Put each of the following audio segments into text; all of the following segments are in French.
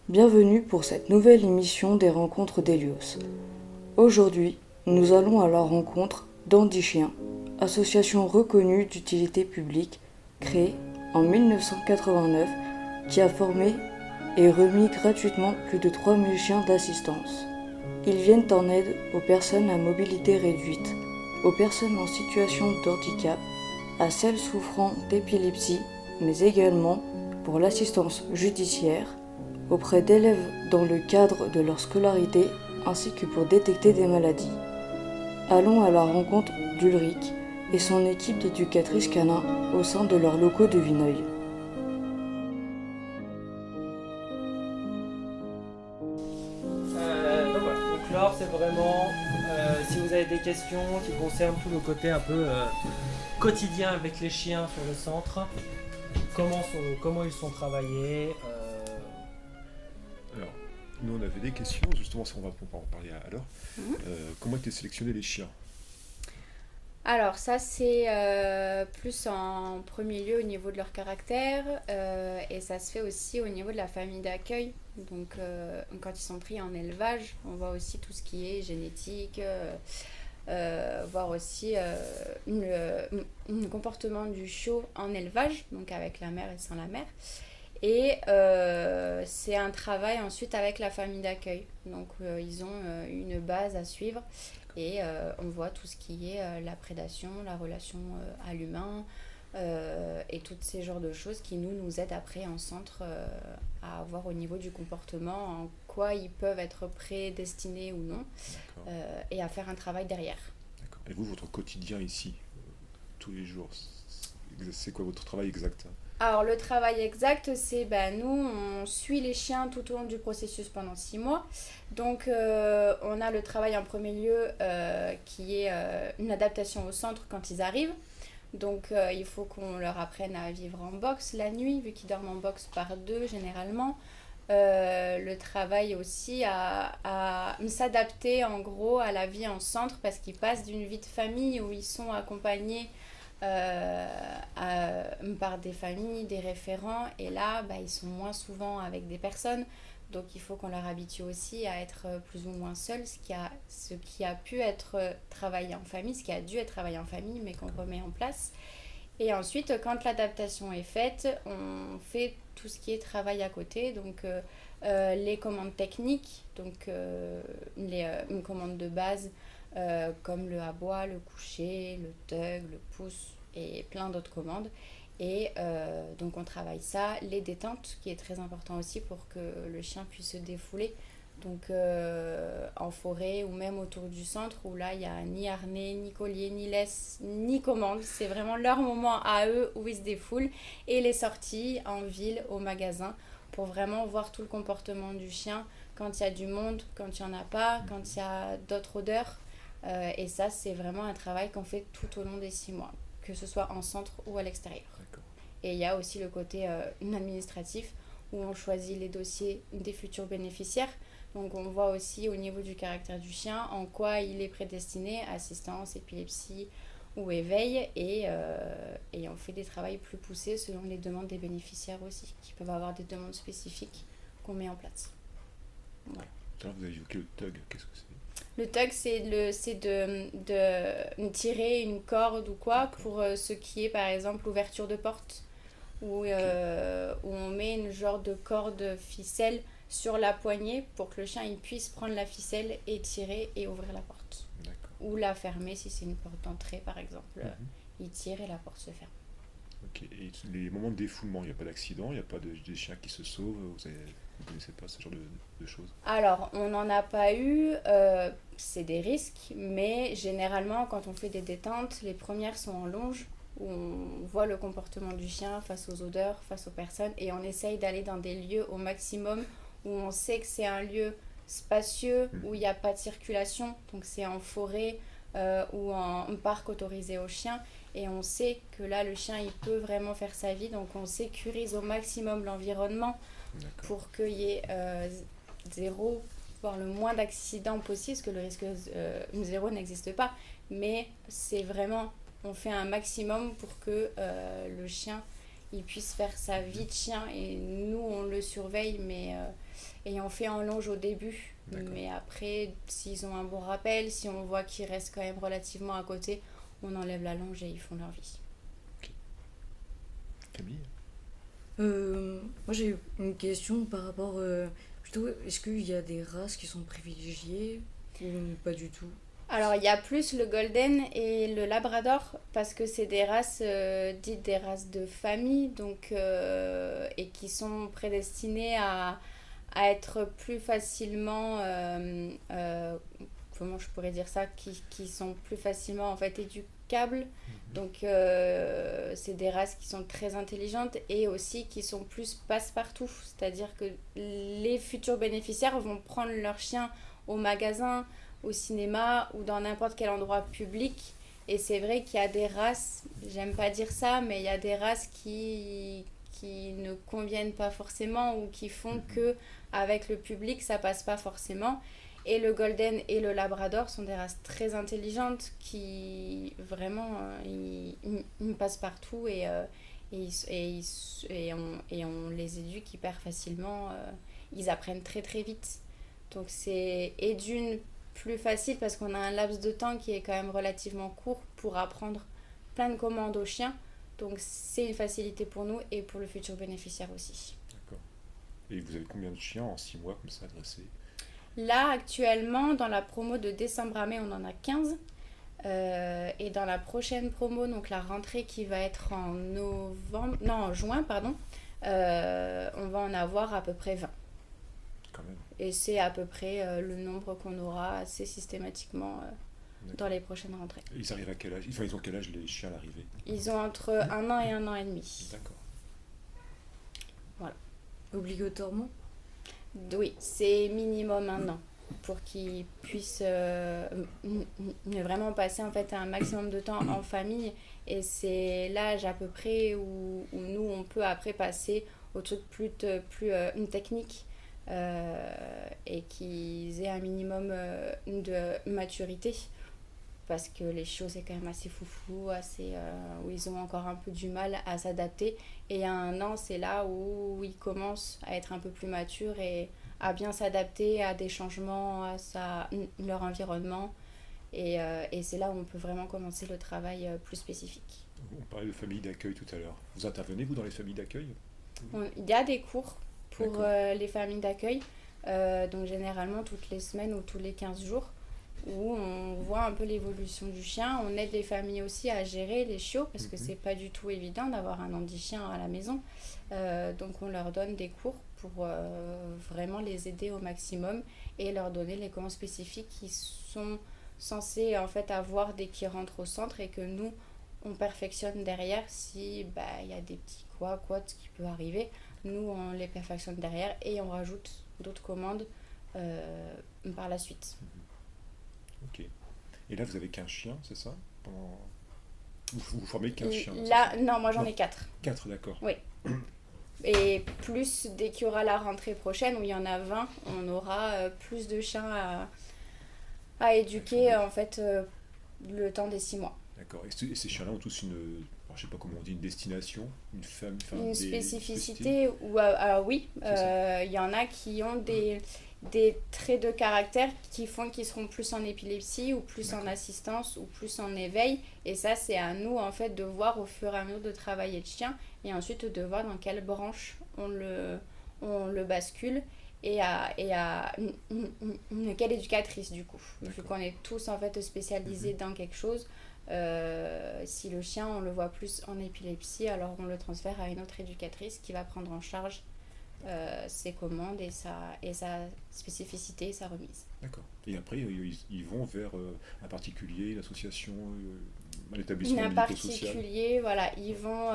Bienvenue pour cette nouvelle émission des rencontres d'Hélios. Aujourd'hui, nous allons à la rencontre d'Andy Chien, association reconnue d'utilité publique créée en 1989 qui a formé et remis gratuitement plus de 3000 chiens d'assistance. Ils viennent en aide aux personnes à mobilité réduite, aux personnes en situation de handicap, à celles souffrant d'épilepsie, mais également pour l'assistance judiciaire, auprès d'élèves dans le cadre de leur scolarité ainsi que pour détecter des maladies. Allons à la rencontre d'Ulrich et son équipe d'éducatrices canins au sein de leurs locaux de Vineuil. Donc voilà, donc l'or c'est vraiment si vous avez des questions qui concernent tout le côté un peu quotidien avec les chiens sur le centre, comment ils sont travaillés. Alors, nous on avait des questions, justement, ça on va en parler à l'heure. Comment étaient sélectionnés les chiens? Alors ça c'est plus en premier lieu au niveau de leur caractère et ça se fait aussi au niveau de la famille d'accueil. Donc quand ils sont pris en élevage, on voit aussi tout ce qui est génétique, voir aussi le comportement du chiot en élevage, donc avec la mère et sans la mère. Et c'est un travail ensuite avec la famille d'accueil. Donc ils ont une base à suivre et on voit tout ce qui est la prédation, la relation à l'humain et tous ces genres de choses qui nous aident après en centre à voir au niveau du comportement en quoi ils peuvent être prédestinés ou non et à faire un travail derrière. D'accord. Et vous, votre quotidien ici, tous les jours, c'est quoi votre travail exact? Alors le travail exact, c'est nous, on suit les chiens tout au long du processus pendant 6 mois. Donc on a le travail en premier lieu qui est une adaptation au centre quand ils arrivent. Donc il faut qu'on leur apprenne à vivre en box la nuit, vu qu'ils dorment en box par deux généralement. Le travail aussi à s'adapter en gros à la vie en centre parce qu'ils passent d'une vie de famille où ils sont accompagnés par des familles, des référents et là ils sont moins souvent avec des personnes donc il faut qu'on leur habitue aussi à être plus ou moins seuls ce qui a pu être travaillé en famille, ce qui a dû être travaillé en famille mais qu'on remet en place et ensuite quand l'adaptation est faite on fait tout ce qui est travail à côté donc les commandes techniques donc une commande de base comme le habois, le coucher, le tug, le pouce et plein d'autres commandes. Et donc on travaille ça, les détentes qui est très important aussi pour que le chien puisse se défouler. Donc en forêt ou même autour du centre où là il n'y a ni harnais, ni collier, ni laisse, ni commande. C'est vraiment leur moment à eux où ils se défoulent. Et les sorties en ville, au magasin pour vraiment voir tout le comportement du chien quand il y a du monde, quand il n'y en a pas, quand il y a d'autres odeurs. Et ça, c'est vraiment un travail qu'on fait tout au long des 6 mois, que ce soit en centre ou à l'extérieur. D'accord. Et il y a aussi le côté administratif où on choisit les dossiers des futurs bénéficiaires. Donc on voit aussi au niveau du caractère du chien en quoi il est prédestiné, assistance, épilepsie ou éveil. Et on fait des travaux plus poussés selon les demandes des bénéficiaires aussi, qui peuvent avoir des demandes spécifiques qu'on met en place. Voilà. Tout à l'heure, vous avez évoqué le tug, qu'est-ce que c'est? Le tug, c'est de tirer une corde ou quoi pour ce qui est par exemple l'ouverture de porte où on met une genre de corde ficelle sur la poignée pour que le chien il puisse prendre la ficelle et tirer et ouvrir la porte. D'accord. Ou la fermer si c'est une porte d'entrée par exemple. Il tire et la porte se ferme. Ok. Et les moments de défoulement, il n'y a pas d'accident, il n'y a pas des chiens qui se sauvent, vous ne connaissez pas ce genre de choses? Alors, on n'en a pas eu, c'est des risques, mais généralement, quand on fait des détentes, les premières sont en longe, où on voit le comportement du chien face aux odeurs, face aux personnes, et on essaye d'aller dans des lieux au maximum où on sait que c'est un lieu spacieux, où il n'y a pas de circulation, donc c'est en forêt ou en parc autorisé aux chiens, et on sait que là, le chien, il peut vraiment faire sa vie, donc on sécurise au maximum l'environnement. D'accord. Pour qu'il y ait zéro avoir le moins d'accidents possible, parce que le risque zéro n'existe pas. Mais c'est vraiment, on fait un maximum pour que le chien il puisse faire sa vie de chien. Et nous, on le surveille, et on fait en longe au début. D'accord. Mais après, s'ils ont un bon rappel, si on voit qu'ils restent quand même relativement à côté, on enlève la longe et ils font leur vie. Camille? Moi j'ai une question par rapport plutôt, est-ce qu'il y a des races qui sont privilégiées ou pas du tout? Alors, il y a plus le golden et le labrador parce que c'est des races dites des races de famille donc, et qui sont prédestinées à être plus facilement, comment je pourrais dire ça, qui sont plus facilement en fait éducables. Donc, c'est des races qui sont très intelligentes et aussi qui sont plus passe-partout. C'est-à-dire que les futurs bénéficiaires vont prendre leur chien au magasin, au cinéma ou dans n'importe quel endroit public. Et c'est vrai qu'il y a des races, j'aime pas dire ça, mais il y a des races qui ne conviennent pas forcément ou qui font que avec le public ça passe pas forcément. Et le golden et le labrador sont des races très intelligentes qui vraiment ils passent partout et on les éduque hyper facilement. Ils apprennent très très vite. Donc c'est et d'une plus facile parce qu'on a un laps de temps qui est quand même relativement court pour apprendre plein de commandes aux chiens. Donc c'est une facilité pour nous et pour le futur bénéficiaire aussi. D'accord. Et vous avez combien de chiens en 6 mois comme ça dressés? Là actuellement dans la promo de décembre à mai on en a 15. Et dans la prochaine promo, donc la rentrée qui va être en juin, pardon, on va en avoir à peu près 20. Quand même. Et c'est à peu près le nombre qu'on aura assez systématiquement dans les prochaines rentrées. Et ils arrivent à quel âge? Enfin, ils ont quel âge les chiens à l'arrivée? Ils ont entre 1 an et 1 an et demi. D'accord. Obligatoirement? Oui, c'est minimum 1 an pour qu'ils puissent vraiment passer en fait un maximum de temps en famille. Et c'est l'âge à peu près où nous on peut après passer au truc plus technique. Et qu'ils aient un minimum de maturité parce que les choses c'est quand même assez foufou, où ils ont encore un peu du mal à s'adapter et à 1 an c'est là où ils commencent à être un peu plus matures et à bien s'adapter à des changements, leur environnement et c'est là où on peut vraiment commencer le travail plus spécifique. On parlait de famille d'accueil tout à l'heure. Vous intervenez vous dans les familles d'accueil? Il y a des cours pour les familles d'accueil, donc généralement toutes les semaines ou tous les 15 jours, où on voit un peu l'évolution du chien. On aide les familles aussi à gérer les chiots, parce que c'est pas du tout évident d'avoir un handi-chien à la maison. Donc on leur donne des cours pour vraiment les aider au maximum et leur donner les commandes spécifiques qui sont censés en fait avoir dès qu'ils rentrent au centre et que nous, on perfectionne derrière si y a des petits quoi qui peut arriver. Nous, on les perfectionne derrière et on rajoute d'autres commandes par la suite. Ok. Et là, vous avez qu'un chien, c'est ça? Vous formez 15 chiens? Là, non, moi j'en ai 4. 4, d'accord. Oui. Et plus, dès qu'il y aura la rentrée prochaine, où il y en a 20, on aura plus de chiens à éduquer en fait le temps des 6 mois. D'accord. Et ces chiens-là ont tous je sais pas comment on dit, une destination, une famille, une des spécificité oui, il y en a qui ont des traits de caractère qui font qu'ils seront plus en épilepsie ou plus en assistance ou plus en éveil, et ça c'est à nous en fait de voir au fur et à mesure de travailler le chien et ensuite de voir dans quelle branche on le bascule et à quelle éducatrice du coup, vu qu'on est tous en fait spécialisés dans quelque chose. Si le chien on le voit plus en épilepsie, alors on le transfère à une autre éducatrice qui va prendre en charge ses commandes et sa spécificité et sa remise. D'accord. Et après ils vont vers un particulier, une association, un établissement médico-social? Un particulier, voilà, ils vont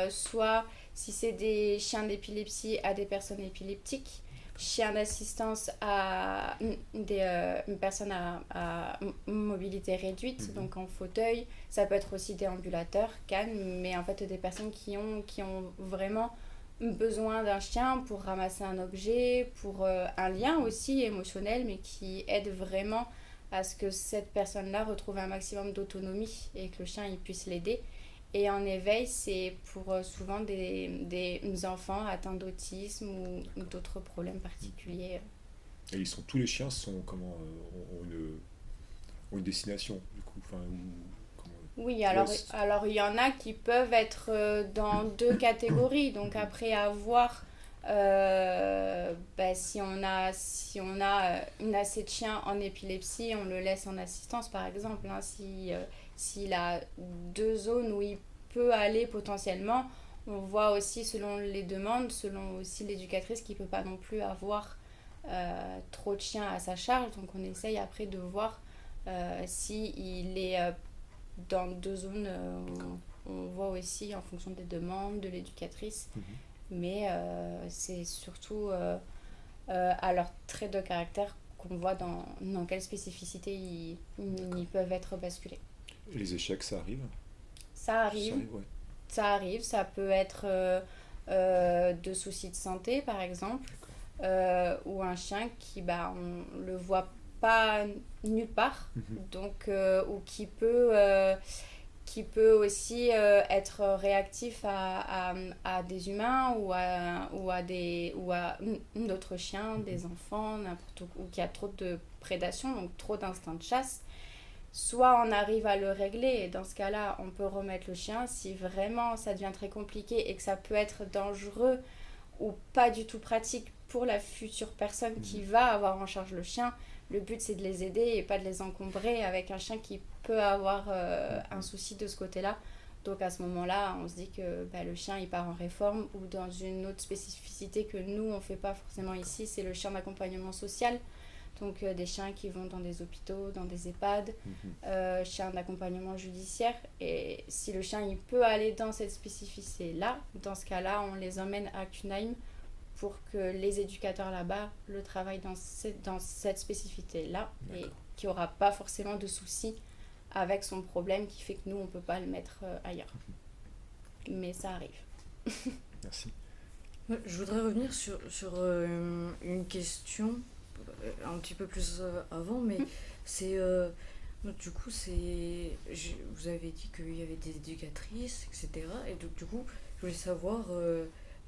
soit si c'est des chiens d'épilepsie à des personnes épileptiques, chien d'assistance à une personne à mobilité réduite, donc en fauteuil. Ça peut être aussi déambulateur, canne, mais en fait des personnes qui ont vraiment besoin d'un chien pour ramasser un objet, pour un lien aussi émotionnel, mais qui aide vraiment à ce que cette personne-là retrouve un maximum d'autonomie et que le chien il puisse l'aider. Et en éveil, c'est pour souvent des enfants atteints d'autisme ou d'autres problèmes particuliers. Et tous les chiens ont une destination, du coup, Oui, Ouais, alors il y en a qui peuvent être dans deux catégories. Donc après, à voir si on a une assez de chiens en épilepsie, on le laisse en assistance par exemple. Hein, s'il a deux zones où il peut aller potentiellement, on voit aussi selon les demandes, selon aussi l'éducatrice qui ne peut pas non plus avoir trop de chiens à sa charge. Donc on essaye après de voir s'il est dans deux zones, on voit aussi en fonction des demandes de l'éducatrice. Mais c'est surtout à leur trait de caractère qu'on voit dans quelle spécificité ils peuvent être basculés. Et les échecs, ça arrive? Ça arrive, Ouais. ça arrive, ça peut être de soucis de santé par exemple, ou un chien qui, on le voit pas nulle part, donc, ou qui peut aussi être réactif à des humains ou à d'autres chiens, des enfants, n'importe où, ou qui a trop de prédation, donc trop d'instinct de chasse. Soit on arrive à le régler et dans ce cas-là, on peut remettre le chien. Si vraiment ça devient très compliqué et que ça peut être dangereux ou pas du tout pratique pour la future personne qui va avoir en charge le chien, le but c'est de les aider et pas de les encombrer avec un chien qui peut avoir un souci de ce côté-là. Donc à ce moment-là, on se dit que le chien il part en réforme ou dans une autre spécificité que nous on fait pas forcément ici, c'est le chien d'accompagnement social. Donc des chiens qui vont dans des hôpitaux, dans des EHPAD, chiens d'accompagnement judiciaire. Et si le chien il peut aller dans cette spécificité-là, dans ce cas-là, on les emmène à Cunheim pour que les éducateurs là-bas le travaillent dans cette spécificité-là. Et qu'il n'y aura pas forcément de soucis avec son problème qui fait que nous, on ne peut pas le mettre ailleurs. Mais ça arrive. Merci. Je voudrais revenir sur une question un petit peu plus avant, mais c'est du coup vous avez dit qu'il y avait des éducatrices, etc. Et donc du coup, je voulais savoir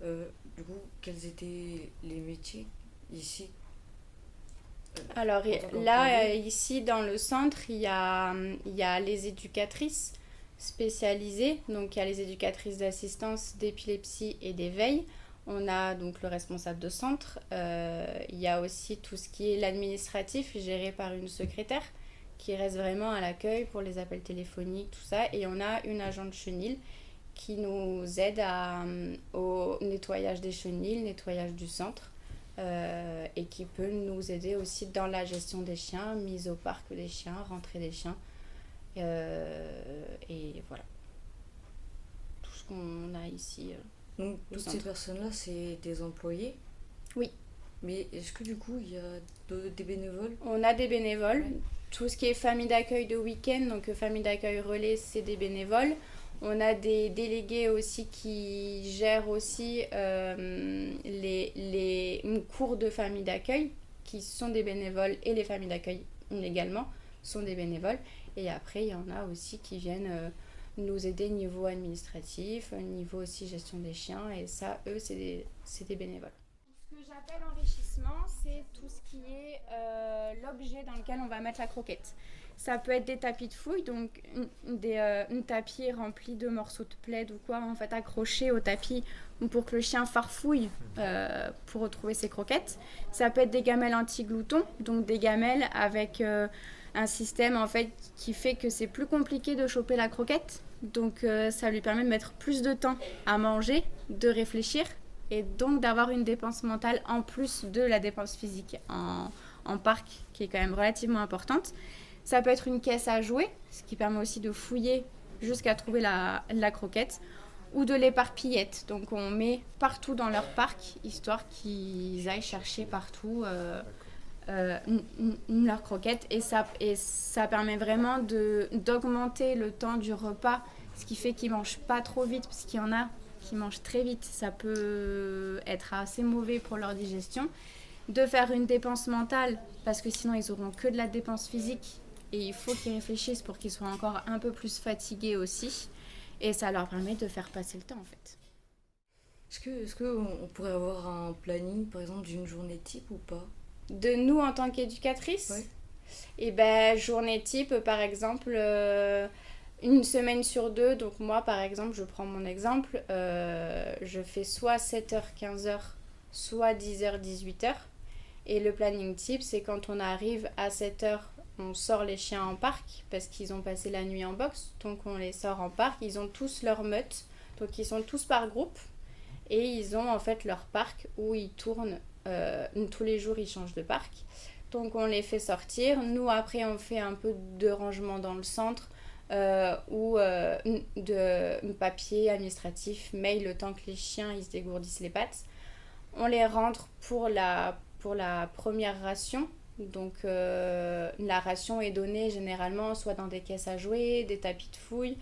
du coup quels étaient les métiers ici. Alors là, ici dans le centre, il y a les éducatrices spécialisées. Donc il y a les éducatrices d'assistance, d'épilepsie et d'éveil. On a donc le responsable de centre. Il y a aussi tout ce qui est l'administratif géré par une secrétaire qui reste vraiment à l'accueil pour les appels téléphoniques, tout ça. Et on a une agente chenille qui nous aide au nettoyage des chenilles, nettoyage du centre. Et qui peut nous aider aussi dans la gestion des chiens, mise au parc des chiens, rentrée des chiens. Et voilà. Tout ce qu'on a ici. Donc toutes ces personnes-là, c'est des employés? Oui. Mais est-ce que du coup, il y a des bénévoles? On a des bénévoles. Ouais. Tout ce qui est famille d'accueil de week-end, donc famille d'accueil relais, c'est des bénévoles. On a des délégués aussi qui gèrent aussi les cours de famille d'accueil, qui sont des bénévoles, et les familles d'accueil également sont des bénévoles. Et après, il y en a aussi qui viennent nous aider niveau administratif, niveau aussi gestion des chiens, et ça, eux, c'est des bénévoles. Ce que j'appelle enrichissement, c'est tout ce qui est l'objet dans lequel on va mettre la croquette. Ça peut être des tapis de fouille, donc un tapis rempli de morceaux de plaid ou quoi, en fait accroché au tapis pour que le chien farfouille pour retrouver ses croquettes. Ça peut être des gamelles anti-gloutons, donc des gamelles avec un système en fait qui fait que c'est plus compliqué de choper la croquette. Donc ça lui permet de mettre plus de temps à manger, de réfléchir et donc d'avoir une dépense mentale en plus de la dépense physique en parc qui est quand même relativement importante. Ça peut être une caisse à jouets, ce qui permet aussi de fouiller jusqu'à trouver la croquette, ou de l'éparpillette. Donc on met partout dans leur parc, histoire qu'ils aillent chercher partout leur croquette. Et ça permet vraiment d'augmenter le temps du repas, ce qui fait qu'ils ne mangent pas trop vite, parce qu'il y en a qui mangent très vite, ça peut être assez mauvais pour leur digestion. De faire une dépense mentale, parce que sinon ils auront que de la dépense physique et il faut qu'ils réfléchissent pour qu'ils soient encore un peu plus fatigués aussi. Et ça leur permet de faire passer le temps en fait. Est-ce que on pourrait avoir un planning, par exemple, d'une journée type ou pas? De nous en tant qu'éducatrices, Ouais. et ben journée type, par exemple, une semaine sur deux. Donc moi, par exemple, je prends mon exemple, je fais soit 7h, 15h, soit 10h, 18h. Et le planning type, c'est quand on arrive à 7h, on sort les chiens en parc parce qu'ils ont passé la nuit en boxe. Donc on les sort en parc, ils ont tous leur meute, donc ils sont tous par groupe. Et ils ont en fait leur parc où ils tournent, tous les jours ils changent de parc. Donc on les fait sortir. Nous après on fait un peu de rangement dans le centre ou de papier administratif, mail le temps que les chiens ils se dégourdissent les pattes. On les rentre pour la première ration. Donc la ration est donnée généralement soit dans des caisses à jouets, des tapis de fouille,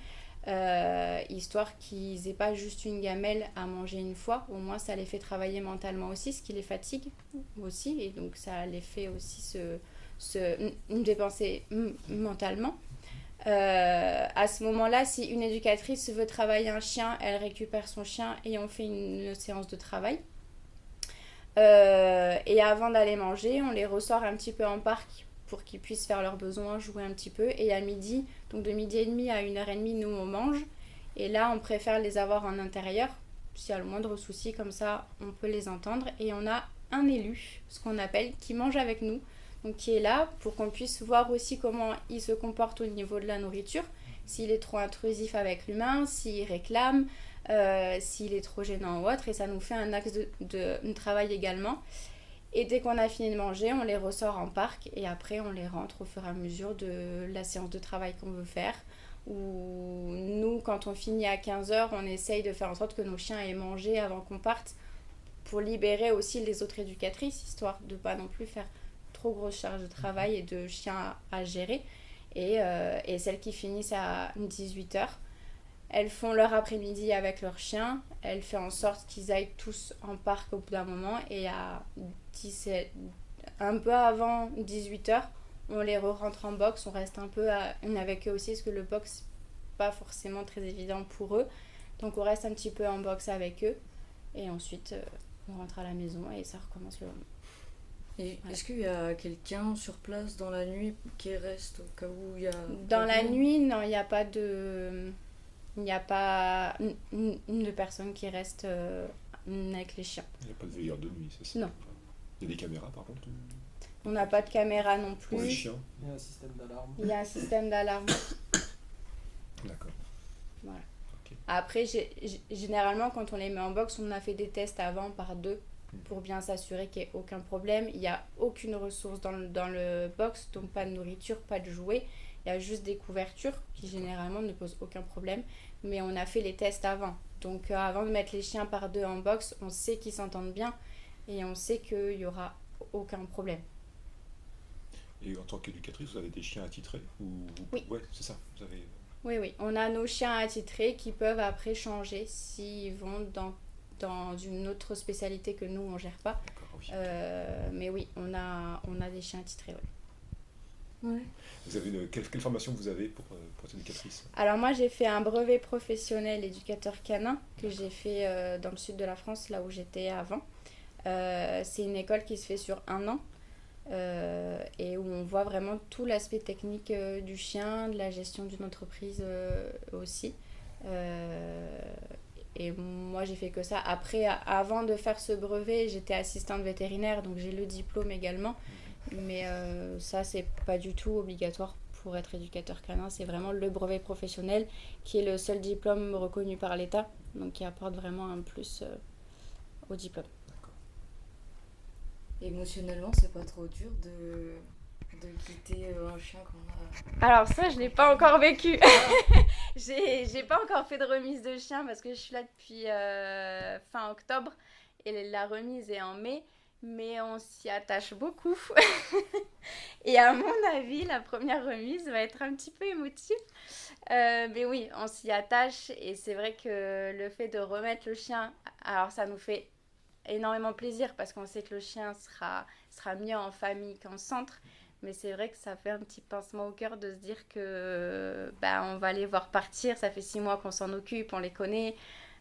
histoire qu'ils n'aient pas juste une gamelle à manger une fois. Au moins ça les fait travailler mentalement aussi, ce qui les fatigue aussi, et donc ça les fait aussi se dépenser mentalement. À ce moment-là, si une éducatrice veut travailler un chien, elle récupère son chien et on fait une séance de travail. Et avant d'aller manger, on les ressort un petit peu en parc pour qu'ils puissent faire leurs besoins, jouer un petit peu. Et à midi, donc de midi et demi à 1h30, nous on mange. Et là, on préfère les avoir en intérieur. S'il y a le moindre souci, comme ça, on peut les entendre. Et on a un élu, ce qu'on appelle, qui mange avec nous. Donc qui est là pour qu'on puisse voir aussi comment il se comporte au niveau de la nourriture. S'il est trop intrusif avec l'humain, s'il réclame, s'il est trop gênant ou autre. Et ça nous fait un axe de travail également. Et dès qu'on a fini de manger, on les ressort en parc et après on les rentre au fur et à mesure de la séance de travail qu'on veut faire. Ou nous, quand on finit à 15h, on essaye de faire en sorte que nos chiens aient mangé avant qu'on parte pour libérer aussi les autres éducatrices, histoire de ne pas non plus faire trop grosse charge de travail et de chiens à gérer. Et celles qui finissent à 18h, elles font leur après-midi avec leurs chiens. Elles font en sorte qu'ils aillent tous en parc au bout d'un moment. Et à 17, un peu avant 18h, on les re-rentre en box. On reste un peu avec eux aussi parce que le box, pas forcément très évident pour eux. Donc on reste un petit peu en box avec eux. Et ensuite, on rentre à la maison et ça recommence le lendemain. Et est-ce qu'il y a quelqu'un sur place dans la nuit qui reste au cas où il y a... Dans la nuit, non, il n'y a pas de... Il n'y a pas de personne qui reste avec les chiens. Il n'y a pas de veilleur de nuit, c'est ça? Non. Il y a des caméras par contre? On n'a pas de caméra non Pour les plus. chiens? Il y a un système d'alarme. Il y a un système d'alarme. D'accord. Voilà. Ok. Après, généralement, quand on les met en box, on a fait des tests avant par deux pour bien s'assurer qu'il n'y ait aucun problème. Il n'y a aucune ressource dans le box, donc pas de nourriture, pas de jouets. Il y a juste des couvertures qui généralement ne posent aucun problème. Mais on a fait les tests avant. Donc avant de mettre les chiens par deux en box, on sait qu'ils s'entendent bien et on sait qu'il n'y aura aucun problème. Et en tant qu'éducatrice, vous avez des chiens attitrés ou... Oui. Ouais, c'est ça. Vous avez... Oui. On a nos chiens attitrés qui peuvent après changer s'ils vont dans une autre spécialité que nous, on ne gère pas. D'accord, oui. Mais oui, on a des chiens attitrés, oui. Ouais. Vous avez quelle formation vous avez pour être éducatrice? Alors moi, j'ai fait un brevet professionnel éducateur canin que j'ai fait dans le sud de la France, là où j'étais avant. C'est une école qui se fait sur 1 an et où on voit vraiment tout l'aspect technique du chien, de la gestion d'une entreprise aussi. Et moi, j'ai fait que ça. Après, avant de faire ce brevet, j'étais assistante vétérinaire, donc j'ai le diplôme également. Mais ça, c'est pas du tout obligatoire pour être éducateur canin. C'est vraiment le brevet professionnel qui est le seul diplôme reconnu par l'État, donc qui apporte vraiment un plus au diplôme. Émotionnellement, c'est pas trop dur de quitter un chien qu'on a... Alors ça, je l'ai pas encore vécu. J'ai pas encore fait de remise de chien parce que je suis là depuis fin octobre et la remise est en mai. mais on s'y attache beaucoup. Et à mon avis, la première remise va être un petit peu émotive. Mais oui, on s'y attache et c'est vrai que le fait de remettre le chien, alors ça nous fait énormément plaisir parce qu'on sait que le chien sera mieux en famille qu'en centre. Mais c'est vrai que ça fait un petit pincement au cœur de se dire que on va les voir partir. Ça fait 6 mois qu'on s'en occupe, on les connaît.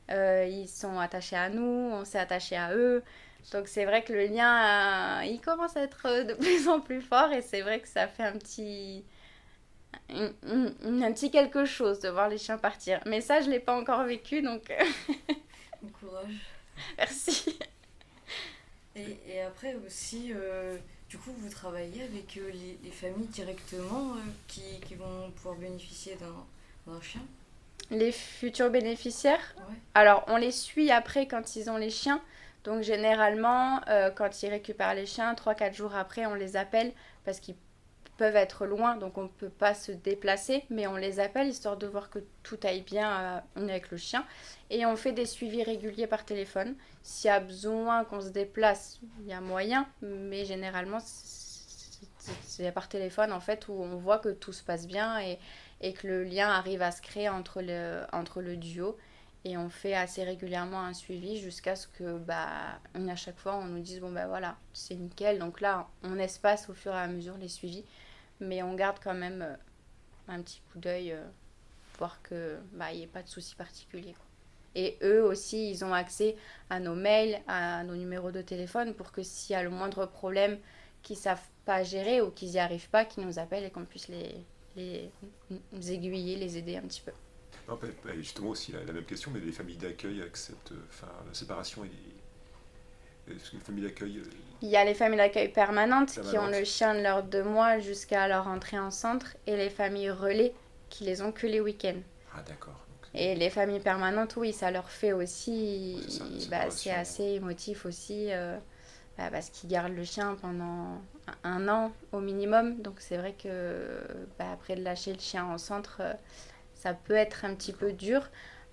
Ils sont attachés à nous, on s'est attaché à eux. Donc c'est vrai que le lien, il commence à être de plus en plus fort et c'est vrai que ça fait un petit quelque chose de voir les chiens partir. Mais ça, je ne l'ai pas encore vécu, donc Bon courage. merci. Et après aussi, du coup, vous travaillez avec les familles directement qui vont pouvoir bénéficier d'un chien. Les futurs bénéficiaires, Ouais. alors on les suit après quand ils ont les chiens. Donc généralement, quand ils récupèrent les chiens, 3-4 jours après, on les appelle parce qu'ils peuvent être loin, donc on ne peut pas se déplacer, mais on les appelle histoire de voir que tout aille bien avec le chien. Et on fait des suivis réguliers par téléphone. S'il y a besoin qu'on se déplace, il y a moyen, mais généralement c'est par téléphone en fait où on voit que tout se passe bien et que le lien arrive à se créer entre le duo. Et on fait assez régulièrement un suivi jusqu'à ce que, à chaque fois, on nous dise, bon, voilà, c'est nickel. Donc là, on espace au fur et à mesure les suivis. Mais on garde quand même un petit coup d'œil, voir qu'il n'y ait pas de soucis particuliers, quoi. Et eux aussi, ils ont accès à nos mails, à nos numéros de téléphone pour que s'il y a le moindre problème qu'ils ne savent pas gérer ou qu'ils n'y arrivent pas, qu'ils nous appellent et qu'on puisse les aiguiller, les aider un petit peu. Non, justement aussi la même question, mais les familles d'accueil avec la séparation est-ce que les familles d'accueil... Il y a les familles d'accueil permanentes qui ont Permanentes. le chien de leurs 2 mois jusqu'à leur entrée en centre et les familles relais qui les ont que les week-ends. Ah d'accord. Donc, Et les familles permanentes, oui, ça leur fait aussi... c'est ça, la c'est séparation. assez émotif aussi parce qu'ils gardent le chien pendant 1 an au minimum. Donc c'est vrai que après de lâcher le chien en centre, ça peut être un petit peu dur.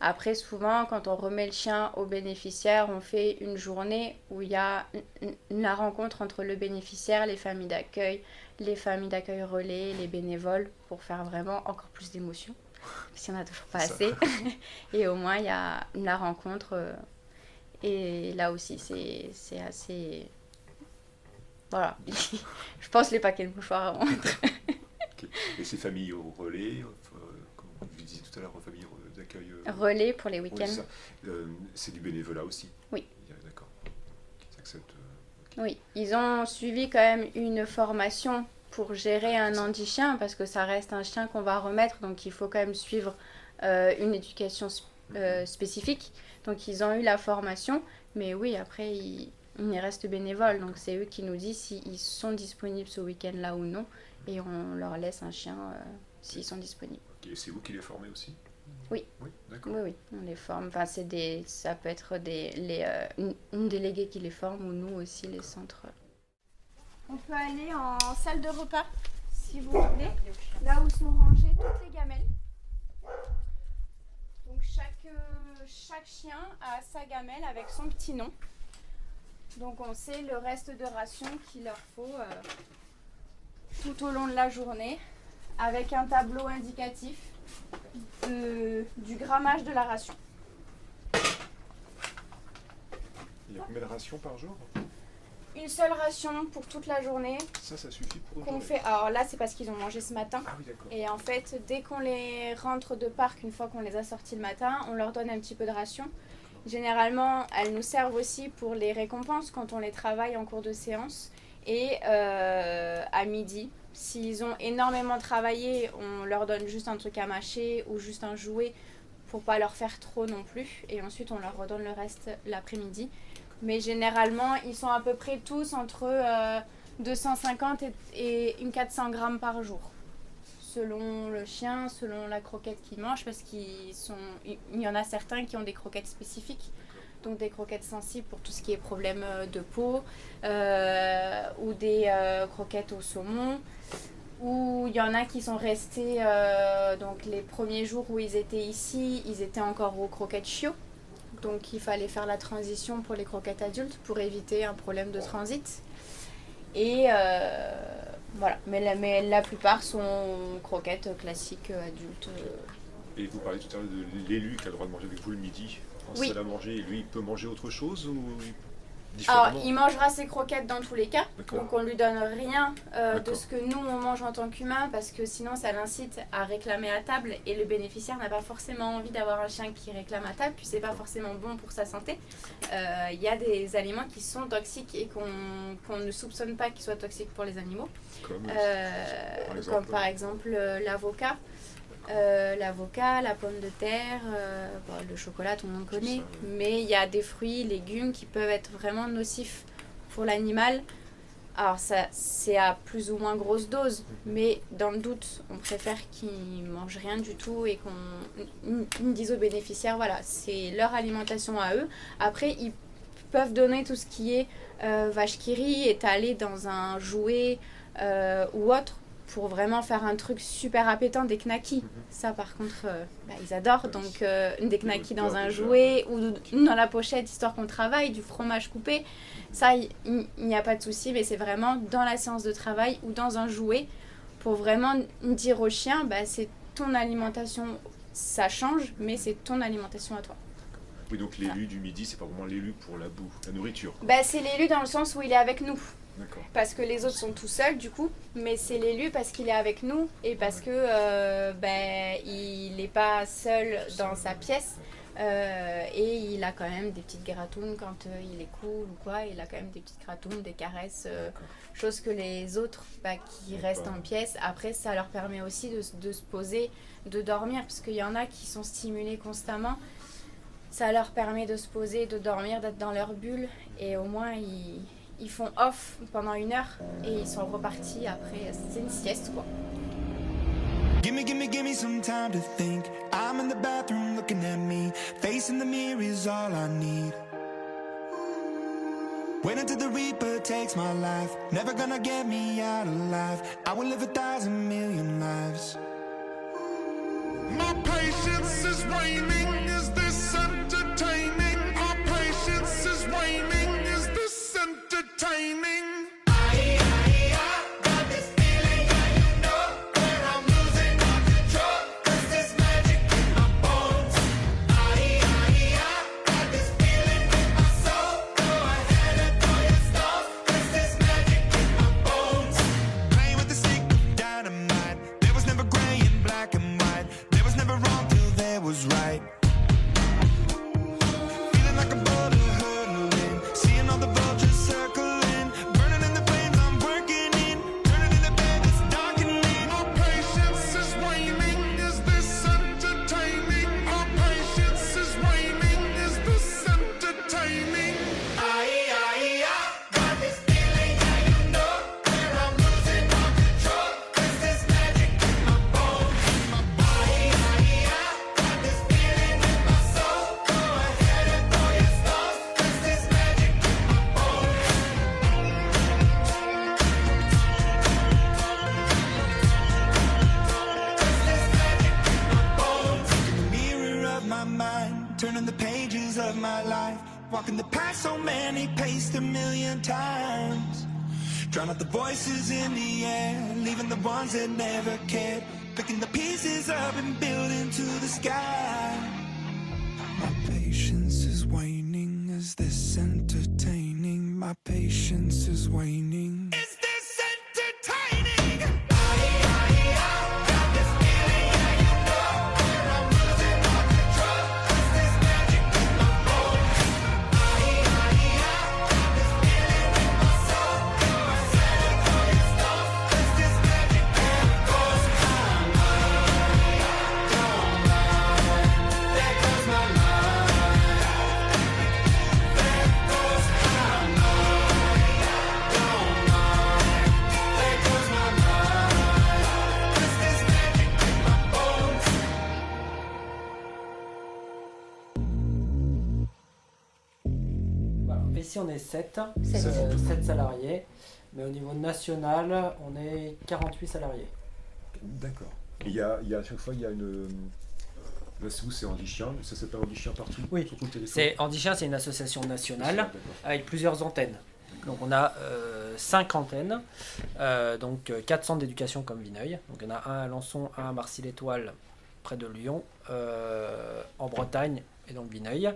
Après, souvent, quand on remet le chien au bénéficiaire, on fait une journée où il y a la rencontre entre le bénéficiaire, les familles d'accueil relais, les bénévoles, pour faire vraiment encore plus d'émotions, parce qu'il n'y en a toujours pas Ça. assez. Et au moins, il y a la rencontre. Et là aussi, c'est assez... Voilà. Je pense les paquets de mouchoirs avant. Ok. Et ces familles au relais, comme vous disiez tout à l'heure, familles d'accueil... Relais pour les oui, week-ends. c'est ça. C'est du bénévolat aussi. Oui. D'accord. Qui acceptent... Oui, ils ont suivi quand même une formation pour gérer un handi-chien parce que ça reste un chien qu'on va remettre, donc il faut quand même suivre une éducation spécifique. Donc ils ont eu la formation, mais oui, après ils restent bénévoles, donc c'est eux qui nous disent s'ils sont disponibles ce week-end-là ou non, et on leur laisse un chien s'ils sont disponibles. Ok. Et c'est vous qui les formez aussi? Oui. Oui, d'accord. Oui, on les forme. Enfin, ça peut être une déléguée qui les forme ou nous aussi, les centres. On peut aller en salle de repas, si vous voulez, là où sont rangées toutes les gamelles. Donc chaque chien a sa gamelle avec son petit nom. Donc on sait le reste de ration qu'il leur faut tout au long de la journée, avec un tableau indicatif du grammage de la ration. Il y a combien de rations par jour? Une seule ration pour toute la journée Ça suffit pour une qu'on journée. fait. Alors là, c'est parce qu'ils ont mangé ce matin. Ah oui, d'accord. Et en fait, dès qu'on les rentre de parc, une fois qu'on les a sortis le matin, on leur donne un petit peu de ration. Généralement, elles nous servent aussi pour les récompenses quand on les travaille en cours de séance. Et à midi, s'ils ont énormément travaillé, on leur donne juste un truc à mâcher ou juste un jouet pour pas leur faire trop non plus. Et ensuite, on leur redonne le reste l'après-midi. Mais généralement, ils sont à peu près tous entre 250 et une 400 grammes par jour. Selon le chien, selon la croquette qu'il mange, parce il y en a certains qui ont des croquettes spécifiques. Donc des croquettes sensibles pour tout ce qui est problème de peau, ou des croquettes au saumon, ou il y en a qui sont restés, donc les premiers jours où ils étaient ici, ils étaient encore aux croquettes chiots. Donc il fallait faire la transition pour les croquettes adultes pour éviter un problème de transit. Et voilà, mais la plupart sont croquettes classiques adultes. Et vous parliez tout à l'heure de l'élu qui a le droit de manger avec vous le midi en Oui. salle à manger, et lui il peut manger autre chose ou Alors, différemment? il mangera ses croquettes dans tous les cas, D'accord. donc on lui donne rien de D'accord. ce que nous on mange en tant qu'humain, parce que sinon ça l'incite à réclamer à table, et le bénéficiaire n'a pas forcément envie d'avoir un chien qui réclame à table, puis c'est pas forcément bon pour sa santé. Il y a des aliments qui sont toxiques et qu'on ne soupçonne pas qu'ils soient toxiques pour les animaux, comme par exemple l'avocat. L'avocat, la pomme de terre, le chocolat, tout le monde connaît, ça, oui. mais il y a des fruits, légumes qui peuvent être vraiment nocifs pour l'animal. Alors ça, c'est à plus ou moins grosse dose, mais dans le doute, on préfère qu'ils ne mangent rien du tout et qu'on dise aux bénéficiaires, voilà, c'est leur alimentation à eux. Après, ils peuvent donner tout ce qui est vache qui rit, étalé dans un jouet ou autre, pour vraiment faire un truc super appétant, des knackis. Ça par contre, ils adorent, donc des knackis dans un jouet ou dans la pochette, histoire qu'on travaille, du fromage coupé. Ça, il n'y a pas de souci, mais c'est vraiment dans la séance de travail ou dans un jouet, pour vraiment dire au chien, c'est ton alimentation, ça change, mais c'est ton alimentation à toi. Oui, donc l'élu du midi, c'est pas vraiment l'élu pour la boue, la nourriture. C'est l'élu dans le sens où il est avec nous. D'accord. Parce que les autres sont tout seuls du coup, mais c'est l'élu parce qu'il est avec nous et parce que il n'est pas seul dans sa pièce et il a quand même des petites gratounes quand il est cool ou quoi, il a quand même des petites gratounes, des caresses, chose que les autres qui restent en pièce, après ça leur permet aussi de se poser, de dormir, parce qu'il y en a qui sont stimulés constamment, ça leur permet de se poser, de dormir, d'être dans leur bulle et au moins ils font off pendant 1 heure et ils sont repartis après. C'est une sieste quoi. Give me some time to think. I'm in the bathroom looking at me. Facing the mirror is all I need. Wait until the Reaper takes my life. Never gonna get me out alive. I will live 1,000 million lives. My patience is waning. Is this entertaining? Our patience is waning. Is this entertaining? Playing with the stick of dynamite. There was never gray and black and white. There was never wrong till there was right. Feeling like a bullet hurtling. Seeing all the vultures circling. Burning in the flames I'm working in. Turning in the bed that's darkening. Our patience is waning. Is this entertaining? Our patience is waning. Is this entertaining? Got this feeling, yeah, you know, where I'm losing all control. 'Cause there's magic in my bones, in my body. Got this feeling in my soul. Go ahead and throw your stones. 'Cause there's magic in my bones. In the mirror of my mind, turning the pages of my life. Walking the path so many paced 1,000,000 times. Drown out the voices in the air, leaving the ones that never cared. Picking the pieces up and building to the sky. My patience is waning. Is this entertaining? My patience is waning. Is this entertaining? Got this feeling, yeah, you know, where I'm losing all control. 'Cause there's magic in my bones. Got this feeling in my soul. Go ahead and throw your stones. 'Cause there's magic in my bones. There goes my mind. There goes my mind. There goes my mind. 'Cause there's magic in my bones. Voilà. Ici on est 7, Sept. 7 salariés, mais au niveau national on est 48 salariés. D'accord. Et il y a à chaque fois il y a Là, c'est Andy Chien, ça s'appelle Andy Chien partout. Oui. Sur tout le territoire. C'est Andy Chien, c'est une association nationale D'accord. avec plusieurs antennes. Donc on a 5 antennes, donc 4 centres d'éducation comme Vineuil. Donc il y en a un à Alençon, un à Marcy-l'Étoile, près de Lyon, en Bretagne et donc Vineuil.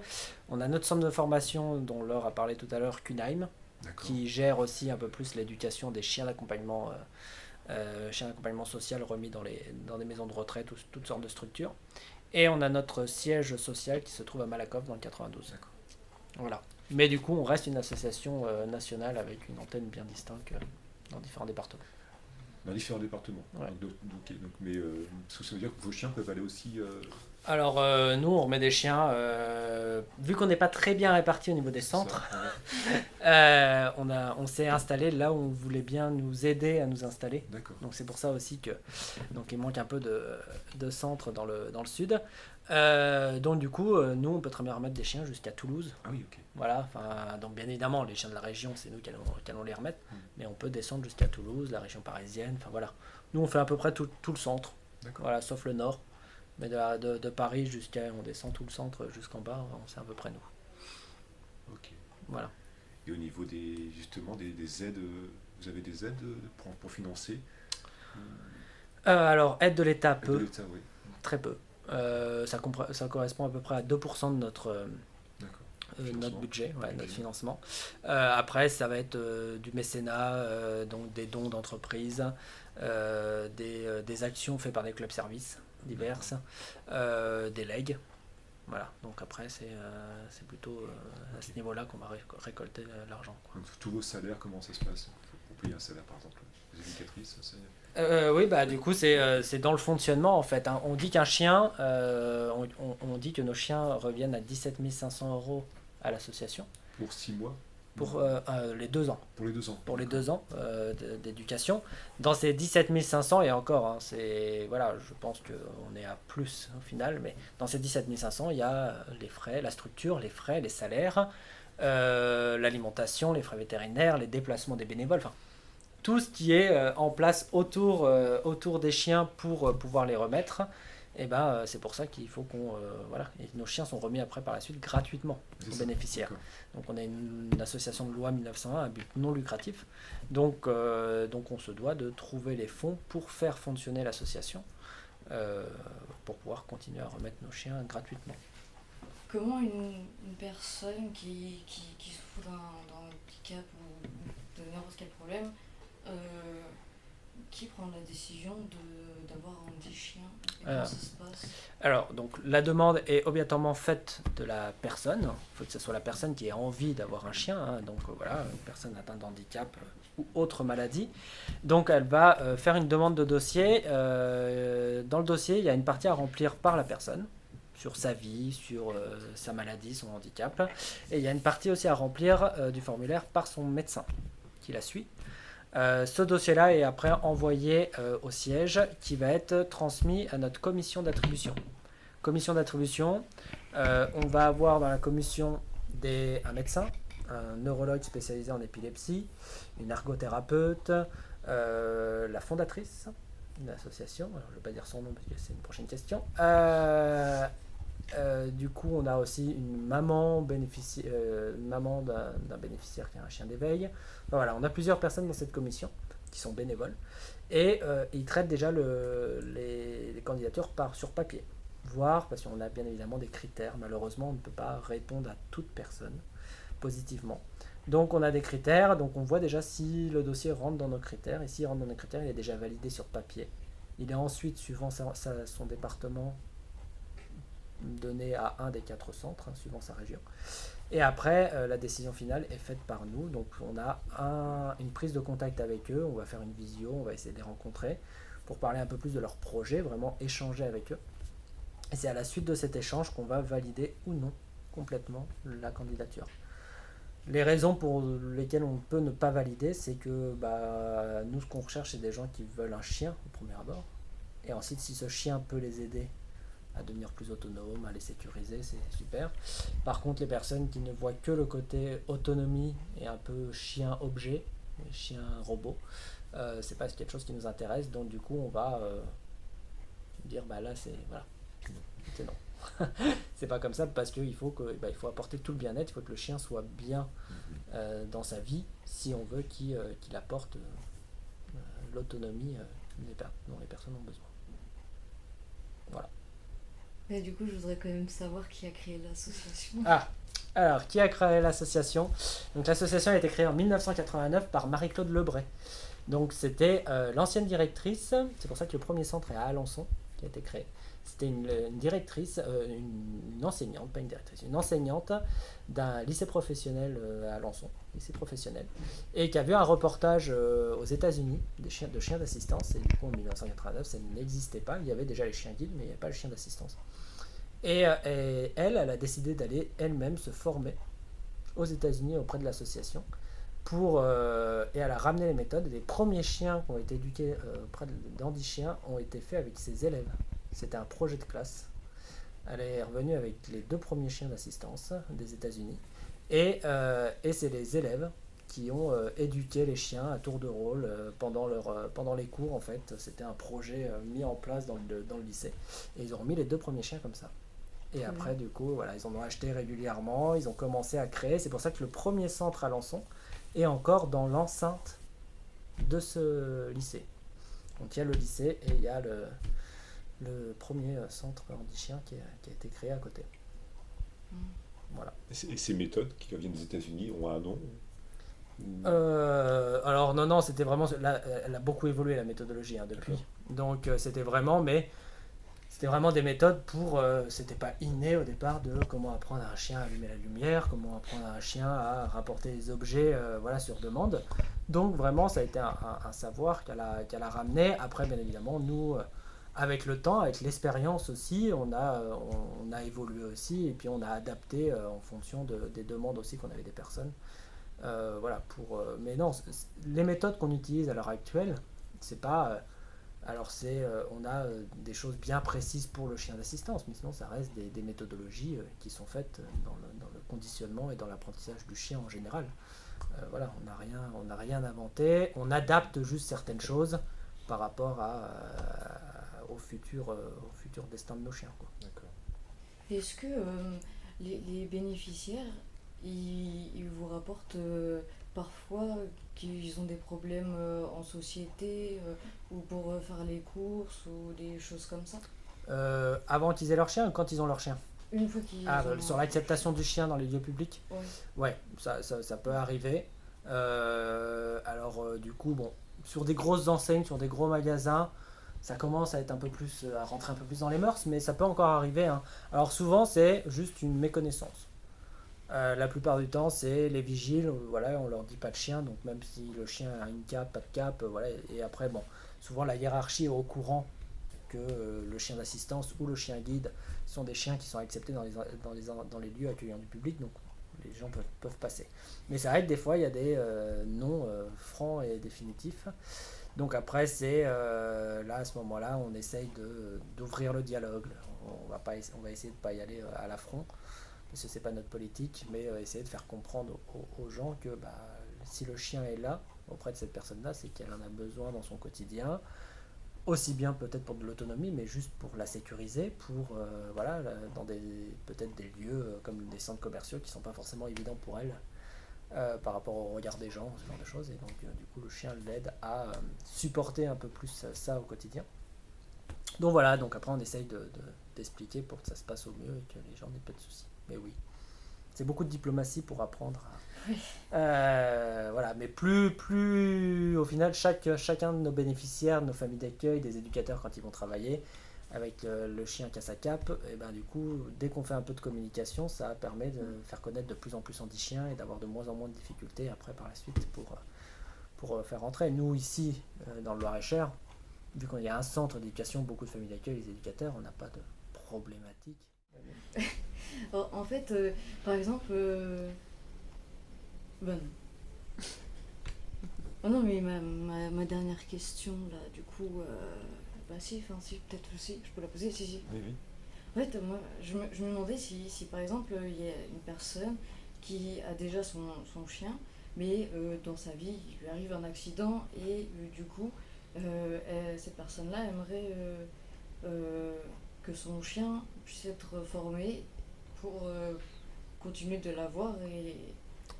On a notre centre de formation dont Laure a parlé tout à l'heure, Cunheim, D'accord. qui gère aussi un peu plus l'éducation des chiens d'accompagnement social remis dans des maisons de retraite ou toutes sortes de structures. Et on a notre siège social qui se trouve à Malakoff dans le 92. D'accord. Voilà. Mais du coup, on reste une association nationale avec une antenne bien distincte dans différents départements. Dans différents départements. Ouais. Mais ça veut dire que vos chiens peuvent aller aussi. Alors, nous, on remet des chiens, vu qu'on n'est pas très bien répartis au niveau des centres, on s'est installé là où on voulait bien nous aider à nous installer. D'accord. Donc c'est pour ça aussi que il manque un peu de centres dans le sud. Donc du coup, nous, on peut très bien remettre des chiens jusqu'à Toulouse. Ah oui, ok. Voilà, donc bien évidemment, les chiens de la région, c'est nous qui allons les remettre, mais on peut descendre jusqu'à Toulouse, la région parisienne, enfin voilà. Nous, on fait à peu près tout le centre, D'accord. voilà, sauf le nord. Mais de Paris on descend tout le centre jusqu'en bas, c'est à peu près nous. Ok. Voilà. Et au niveau des aides, vous avez des aides pour financer Alors, aide de l'État, Aide peu, de l'État, oui. très peu. Ça correspond à peu près à 2% de notre Financement. budget, Budget. notre financement. Après, ça va être du mécénat, donc des dons d'entreprises, des actions faites par des clubs services diverses, des legs. Voilà, donc après, c'est plutôt à ce niveau-là qu'on va récolter l'argent, quoi. Donc, tous vos salaires, comment ça se passe pour payer un salaire, par exemple, les éducatrices, c'est... Oui, bah du coup c'est dans le fonctionnement en fait, hein. On dit qu'un chien, on dit que nos chiens reviennent à 17 500 € à l'association Pour 6 mois pour les 2 ans. Pour les 2 ans. Pour les 2 ans d'éducation. Dans ces 17 500 et encore, hein, voilà, je pense qu'on est à plus au final, mais dans ces 17 500, il y a les frais, la structure, les frais, les salaires, l'alimentation, les frais vétérinaires, les déplacements des bénévoles, enfin tout ce qui est en place autour des chiens pour pouvoir les remettre. Et ben, c'est pour ça qu'il faut voilà. Et nos chiens sont remis après par la suite gratuitement C'est aux ça, bénéficiaires. d'accord. Donc on a une association de loi 1901 à but non lucratif. Donc on se doit de trouver les fonds pour faire fonctionner l'association, pour pouvoir continuer à remettre nos chiens gratuitement. Comment une personne qui souffre d'un handicap ou de n'importe quel problème, qui prend la décision d'avoir un petit chien et comment ça se passe? Alors, donc la demande est obligatoirement faite de la personne. Il faut que ce soit la personne qui ait envie d'avoir un chien, hein. Donc voilà, une personne atteinte d'handicap ou autre maladie. Donc elle va faire une demande de dossier. Dans le dossier, il y a une partie à remplir par la personne sur sa vie, sur sa maladie, son handicap. Et il y a une partie aussi à remplir du formulaire par son médecin qui la suit. Ce dossier-là est après envoyé au siège qui va être transmis à notre commission d'attribution. Commission d'attribution, on va avoir dans la commission un médecin, un neurologue spécialisé en épilepsie, une ergothérapeute, la fondatrice d'une association, alors je ne vais pas dire son nom parce que c'est une prochaine question. Du coup, on a aussi une maman d'un bénéficiaire qui a un chien d'éveil. Enfin, voilà, on a plusieurs personnes dans cette commission qui sont bénévoles et ils traitent déjà les candidatures sur papier. Voir, parce qu'on a bien évidemment des critères. Malheureusement, on ne peut pas répondre à toute personne positivement. Donc, on a des critères. Donc, on voit déjà si le dossier rentre dans nos critères. Et s'il rentre dans nos critères, il est déjà validé sur papier. Il est ensuite, suivant son département, donné à un des 4 centres, hein, suivant sa région. Et après, la décision finale est faite par nous. Donc, on a une prise de contact avec eux. On va faire une visio, on va essayer de les rencontrer pour parler un peu plus de leur projet, vraiment échanger avec eux. Et c'est à la suite de cet échange qu'on va valider ou non complètement la candidature. Les raisons pour lesquelles on peut ne pas valider, c'est que nous, ce qu'on recherche, c'est des gens qui veulent un chien au premier abord. Et ensuite, si ce chien peut les aider à devenir plus autonomes, à les sécuriser, c'est super. Par contre, les personnes qui ne voient que le côté autonomie et un peu chien-objet, chien-robot, c'est pas quelque chose qui nous intéresse. Donc du coup, on va dire, là, c'est non. C'est pas comme ça parce qu'il faut il faut apporter tout le bien-être, il faut que le chien soit bien dans sa vie si on veut qu'il apporte l'autonomie dont les personnes ont besoin. Voilà. Et du coup, je voudrais quand même savoir qui a créé l'association. Ah, alors, qui a créé l'association? Donc l'association a été créée en 1989 par Marie-Claude Lebray. Donc c'était l'ancienne directrice, c'est pour ça que le premier centre est à Alençon, qui a été créé. C'était une directrice, une enseignante, pas une directrice, une enseignante d'un lycée professionnel à Alençon, lycée professionnel, et qui a vu un reportage aux États-Unis de chiens d'assistance, et du coup en 1989 ça n'existait pas, il y avait déjà les chiens guides, mais il n'y avait pas les chiens d'assistance. Et elle a décidé d'aller elle-même se former aux États-Unis auprès de l'association, et elle a ramené les méthodes. Les premiers chiens qui ont été éduqués auprès d'Andy Chien ont été faits avec ses élèves. C'était un projet de classe. Elle est revenue avec les 2 premiers chiens d'assistance des États-Unis. Et c'est les élèves qui ont éduqué les chiens à tour de rôle pendant les cours. En fait, c'était un projet mis en place dans le lycée. Et ils ont remis les 2 premiers chiens comme ça. Et après, du coup, voilà, ils en ont acheté régulièrement. Ils ont commencé à créer. C'est pour ça que le premier centre à Alençon est encore dans l'enceinte de ce lycée. Donc il y a le lycée et il y a le premier centre Andy-Chien qui a été créé à côté. Voilà. Et ces méthodes qui viennent des États-Unis ont un nom? Alors non, c'était vraiment... Là, elle a beaucoup évolué la méthodologie depuis. Donc c'était vraiment des méthodes c'était pas inné au départ de comment apprendre à un chien à allumer la lumière, comment apprendre à un chien à rapporter des objets sur demande. Donc vraiment, ça a été un savoir qu'elle a ramené. Après, bien évidemment, nous, avec le temps, avec l'expérience aussi, on a évolué aussi et puis on a adapté en fonction des demandes aussi qu'on avait des personnes. Mais non, les méthodes qu'on utilise à l'heure actuelle, c'est pas... on a des choses bien précises pour le chien d'assistance, mais sinon ça reste des méthodologies qui sont faites dans le conditionnement et dans l'apprentissage du chien en général. On n'a rien inventé, on adapte juste certaines choses par rapport au futur destin de nos chiens, quoi. D'accord. Est-ce que les bénéficiaires, ils vous rapportent parfois qu'ils ont des problèmes en société ou pour faire les courses ou des choses comme ça? Avant qu'ils aient leur chien ou quand ils ont leur chien? Une fois qu'ils Sur l'acceptation du chien dans les lieux publics? Ouais, ça peut arriver. Du coup, sur des grosses enseignes, sur des gros magasins, ça commence à être à rentrer un peu plus dans les mœurs, mais ça peut encore arriver, hein. Alors souvent, c'est juste une méconnaissance. La plupart du temps, c'est les vigiles, on leur dit pas de chien, donc même si le chien a une cape, pas de cape, et après, souvent la hiérarchie est au courant que le chien d'assistance ou le chien guide sont des chiens qui sont acceptés dans les lieux accueillants du public, donc les gens peuvent passer. Mais ça arrive des fois, il y a des noms francs et définitifs. Donc après, là, à ce moment-là, on essaye d'ouvrir le dialogue. On va essayer de ne pas y aller à l'affront, parce que c'est pas notre politique, mais essayer de faire comprendre aux gens que si le chien est là, auprès de cette personne-là, c'est qu'elle en a besoin dans son quotidien, aussi bien peut-être pour de l'autonomie, mais juste pour la sécuriser, dans peut-être des lieux comme des centres commerciaux qui sont pas forcément évidents pour elle, par rapport au regard des gens, ce genre de choses. Et donc du coup le chien l'aide à supporter un peu plus ça au quotidien. Donc voilà, donc après on essaye d'expliquer pour que ça se passe au mieux et que les gens n'aient pas de soucis. Mais oui, c'est beaucoup de diplomatie pour apprendre mais plus au final, chacun de nos bénéficiaires, de nos familles d'accueil, des éducateurs quand ils vont travailler avec le chien qui a sa cape, et du coup, dès qu'on fait un peu de communication, ça permet de faire connaître de plus en plus Andy Chien et d'avoir de moins en moins de difficultés après par la suite pour faire rentrer. Nous ici, dans le Loir-et-Cher, vu qu'il y a un centre d'éducation, beaucoup de familles d'accueil, les éducateurs, on n'a pas de problématique. En fait, par exemple, non, mais ma dernière question, là, du coup, si, peut-être aussi, je peux la poser, si. Oui. En fait, moi, je me demandais si par exemple, il y a une personne qui a déjà son chien, mais dans sa vie, il lui arrive un accident et du coup, cette personne-là aimerait que son chien puisse être formé pour continuer de l'avoir et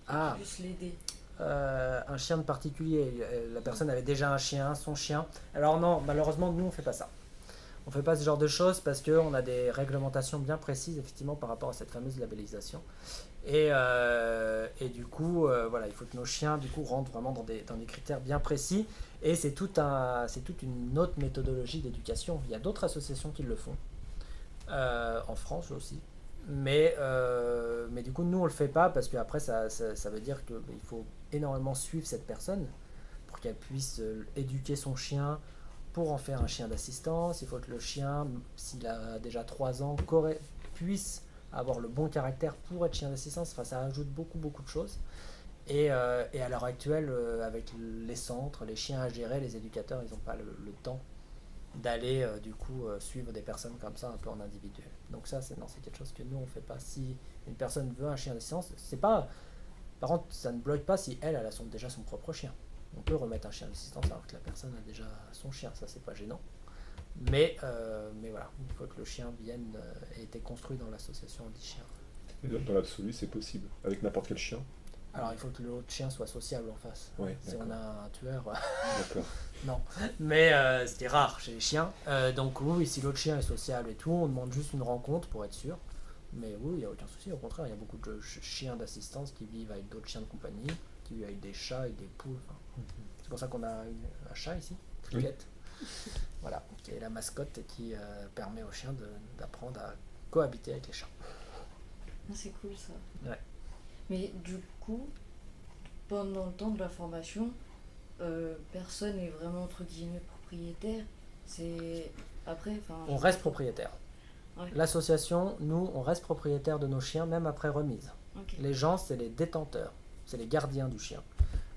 Ah. qu'il puisse l'aider. Un chien de particulier. La personne avait déjà un chien, son chien. Alors non, malheureusement, nous, on fait pas ça. On fait pas ce genre de choses parce qu'on a des réglementations bien précises, effectivement, par rapport à cette fameuse labellisation. Et du coup, voilà, il faut que nos chiens, du coup, rentrent vraiment dans des critères bien précis. Et c'est toute une autre méthodologie d'éducation. Il y a d'autres associations qui le font. En France aussi. Mais du coup, nous, on le fait pas parce qu'après, ça veut dire qu'il faut énormément suivre cette personne pour qu'elle puisse éduquer son chien pour en faire un chien d'assistance. Il faut que le chien, s'il a déjà 3 ans, puisse avoir le bon caractère pour être chien d'assistance. Enfin, ça ajoute beaucoup, beaucoup de choses. Et à l'heure actuelle, avec les centres, les chiens à gérer, les éducateurs, ils n'ont pas le temps d'aller suivre des personnes comme ça un peu en individuel. Donc ça, c'est quelque chose que nous, on fait pas. Si une personne veut un chien d'assistance, c'est pas... Par contre, ça ne bloque pas si elle a déjà son propre chien. On peut remettre un chien d'assistance alors que la personne a déjà son chien, ça c'est pas gênant. Mais voilà, il faut que le chien vienne ait été construit dans l'association anti-chien. Mais dans l'absolu, c'est possible, avec n'importe quel chien. Alors il faut que l'autre chien soit sociable en face. Ouais, si d'accord. on a un tueur, D'accord. non. Mais c'était rare chez les chiens. Donc oui, si l'autre chien est sociable et tout, on demande juste une rencontre pour être sûr. Mais oui, il n'y a aucun souci. Au contraire, il y a beaucoup de chiens d'assistance qui vivent avec d'autres chiens de compagnie, qui vivent avec des chats, avec des poules. Enfin, c'est pour ça qu'on a un chat ici, Cricket. Voilà, qui est la mascotte et qui permet aux chiens d'apprendre à cohabiter avec les chats. Ah, c'est cool ça. Ouais. Mais du coup, pendant le temps de la formation, personne n'est vraiment entre guillemets propriétaire. C'est après, enfin. On reste propriétaire. Ouais. L'association, nous, on reste propriétaire de nos chiens même après remise. Ok. Les gens, c'est les détenteurs, c'est les gardiens du chien.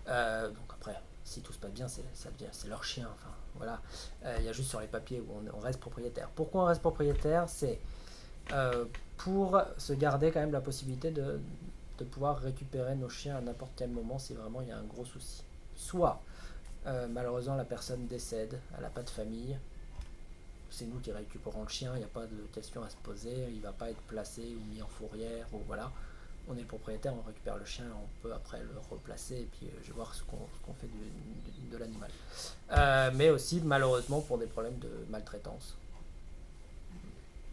Donc après, si tout se passe bien, c'est leur chien. Enfin, voilà. Il y a juste sur les papiers où on reste propriétaire. Pourquoi on reste propriétaire? C'est pour se garder quand même la possibilité de pouvoir récupérer nos chiens à n'importe quel moment si vraiment il y a un gros souci. Soit, malheureusement, la personne décède, elle n'a pas de famille. C'est nous qui récupérons le chien, il n'y a pas de question à se poser, il ne va pas être placé ou mis en fourrière, ou voilà. On est le propriétaire, on récupère le chien, on peut après le replacer et puis je vais voir ce qu'on fait de l'animal. Mais aussi, malheureusement, pour des problèmes de maltraitance.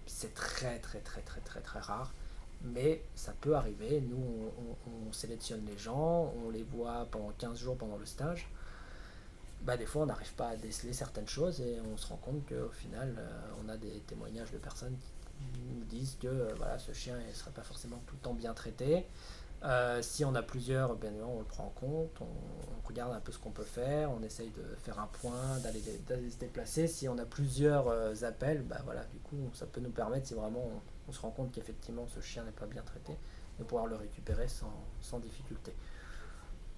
C'est très rare, mais ça peut arriver. Nous, on sélectionne les gens, on les voit pendant 15 jours pendant le stage. Des fois on n'arrive pas à déceler certaines choses et on se rend compte qu'au final on a des témoignages de personnes qui nous disent que voilà, ce chien ne serait pas forcément tout le temps bien traité. Si on a plusieurs, on le prend en compte, on regarde un peu ce qu'on peut faire, on essaye de faire un point, d'aller se déplacer. Si on a plusieurs appels, voilà, du coup ça peut nous permettre, si vraiment on se rend compte qu'effectivement ce chien n'est pas bien traité, de pouvoir le récupérer sans difficulté.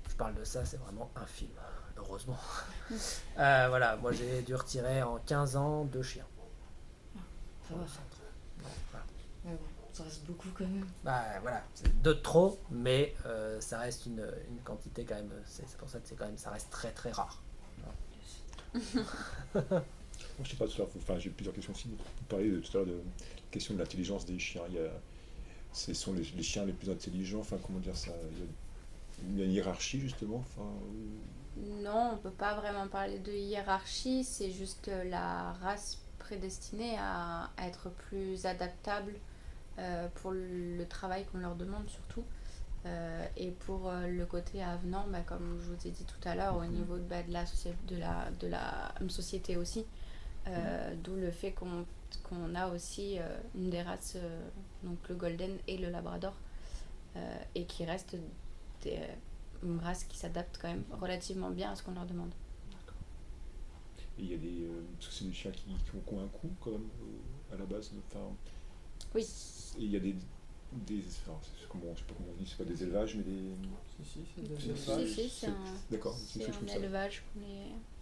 Je parle de ça, c'est vraiment infime. Heureusement. Voilà, moi j'ai dû retirer en 15 ans 2 chiens. Ça va. Donc, voilà. Mais bon, ça reste beaucoup quand même. Voilà, c'est 2 de trop, mais ça reste une quantité quand même. C'est pour ça que ça reste très rare. Moi, je sais pas, j'ai plusieurs questions aussi. Vous parliez tout à l'heure de la question de l'intelligence des chiens. Ce sont les chiens les plus intelligents, comment dire ça, il y a une hiérarchie justement. Non, on peut pas vraiment parler de hiérarchie, c'est juste la race prédestinée à être plus adaptable pour le travail qu'on leur demande surtout. Et pour le côté avenant, comme je vous ai dit tout à l'heure, au niveau de la société aussi, d'où le fait qu'on a aussi une des races, donc le golden et le labrador, et qui reste une race qui s'adapte quand même relativement bien à ce qu'on leur demande. Et il y a c'est des chiens qui ont un coût quand même à la base. Oui. Et il y a je sais pas comment on dit, c'est pas des élevages, mais des. Si, c'est des élevages. Si, c'est un, d'accord, c'est quelque chose un comme ça. élevage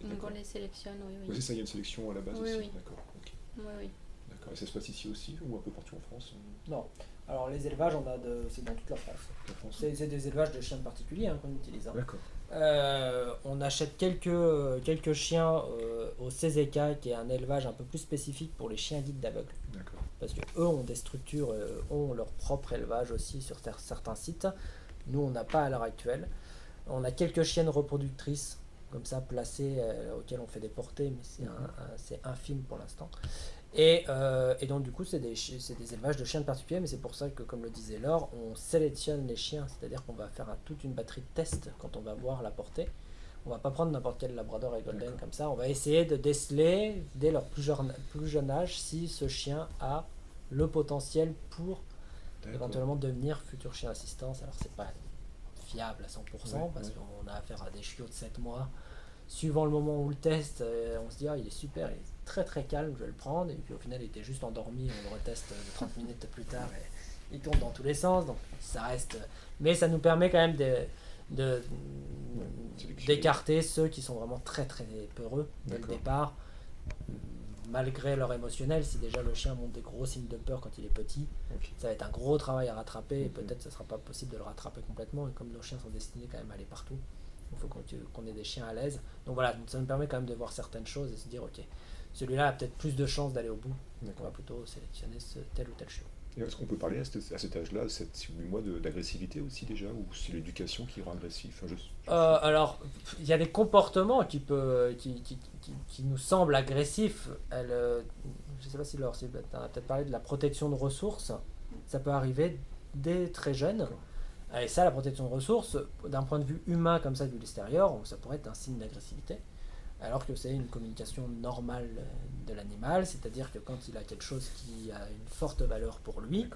qu'on D'accord. les sélectionne, oui. Oui, c'est ça, il y a une sélection à la base Oui, aussi. oui. D'accord, ok. Oui. D'accord. Et ça se passe ici aussi ou un peu partout en France? Non. Alors les élevages, c'est dans toute la France. En France. C'est des élevages de chiens de particulier qu'on utilise. D'accord. On achète quelques chiens au CZK, qui est un élevage un peu plus spécifique pour les chiens guides d'aveugles. D'accord. Parce que eux ont des structures, ont leur propre élevage aussi sur certains sites. Nous, on n'a pas à l'heure actuelle. On a quelques chiennes reproductrices comme ça placées auxquelles on fait des portées, mais c'est infime pour l'instant. Et donc du coup, c'est des élevages de chiens de particuliers, mais c'est pour ça que, comme le disait Laure, on sélectionne les chiens, c'est-à-dire qu'on va faire toute une batterie de tests quand on va voir la portée. On va pas prendre n'importe quel labrador et golden comme ça, on va essayer de déceler dès leur plus jeune âge si ce chien a le potentiel pour éventuellement devenir futur chien assistance. Alors c'est pas fiable à 100% parce qu'on a affaire à des chiots de 7 mois. Suivant le moment où on le teste, on se dit il est super, il est très très calme, je vais le prendre, et puis au final il était juste endormi, on le reteste 30 minutes plus tard et il tourne dans tous les sens, donc ça reste, mais ça nous permet quand même d'écarter ceux qui sont vraiment très très peureux dès le départ, malgré leur émotionnel. Si déjà le chien montre des gros signes de peur quand il est petit, ça va être un gros travail à rattraper, et peut-être ce ne sera pas possible de le rattraper complètement, et comme nos chiens sont destinés quand même à aller partout, il faut qu'on ait des chiens à l'aise. Donc voilà, ça nous permet quand même de voir certaines choses et se dire ok, celui-là a peut-être plus de chances d'aller au bout, donc on va plutôt sélectionner tel ou tel chiot. Et est-ce qu'on peut parler à cet âge-là, 7-8 mois, d'agressivité aussi déjà, ou c'est l'éducation qui rend agressif? Alors, il y a des comportements qui nous semblent agressifs. Je ne sais pas si Laure, tu as peut-être parlé de la protection de ressources, ça peut arriver dès très jeune. Et ça, la protection de ressources, d'un point de vue humain comme ça, vu l'extérieur, ça pourrait être un signe d'agressivité. Alors que c'est une communication normale de l'animal, c'est-à-dire que quand il a quelque chose qui a une forte valeur pour lui,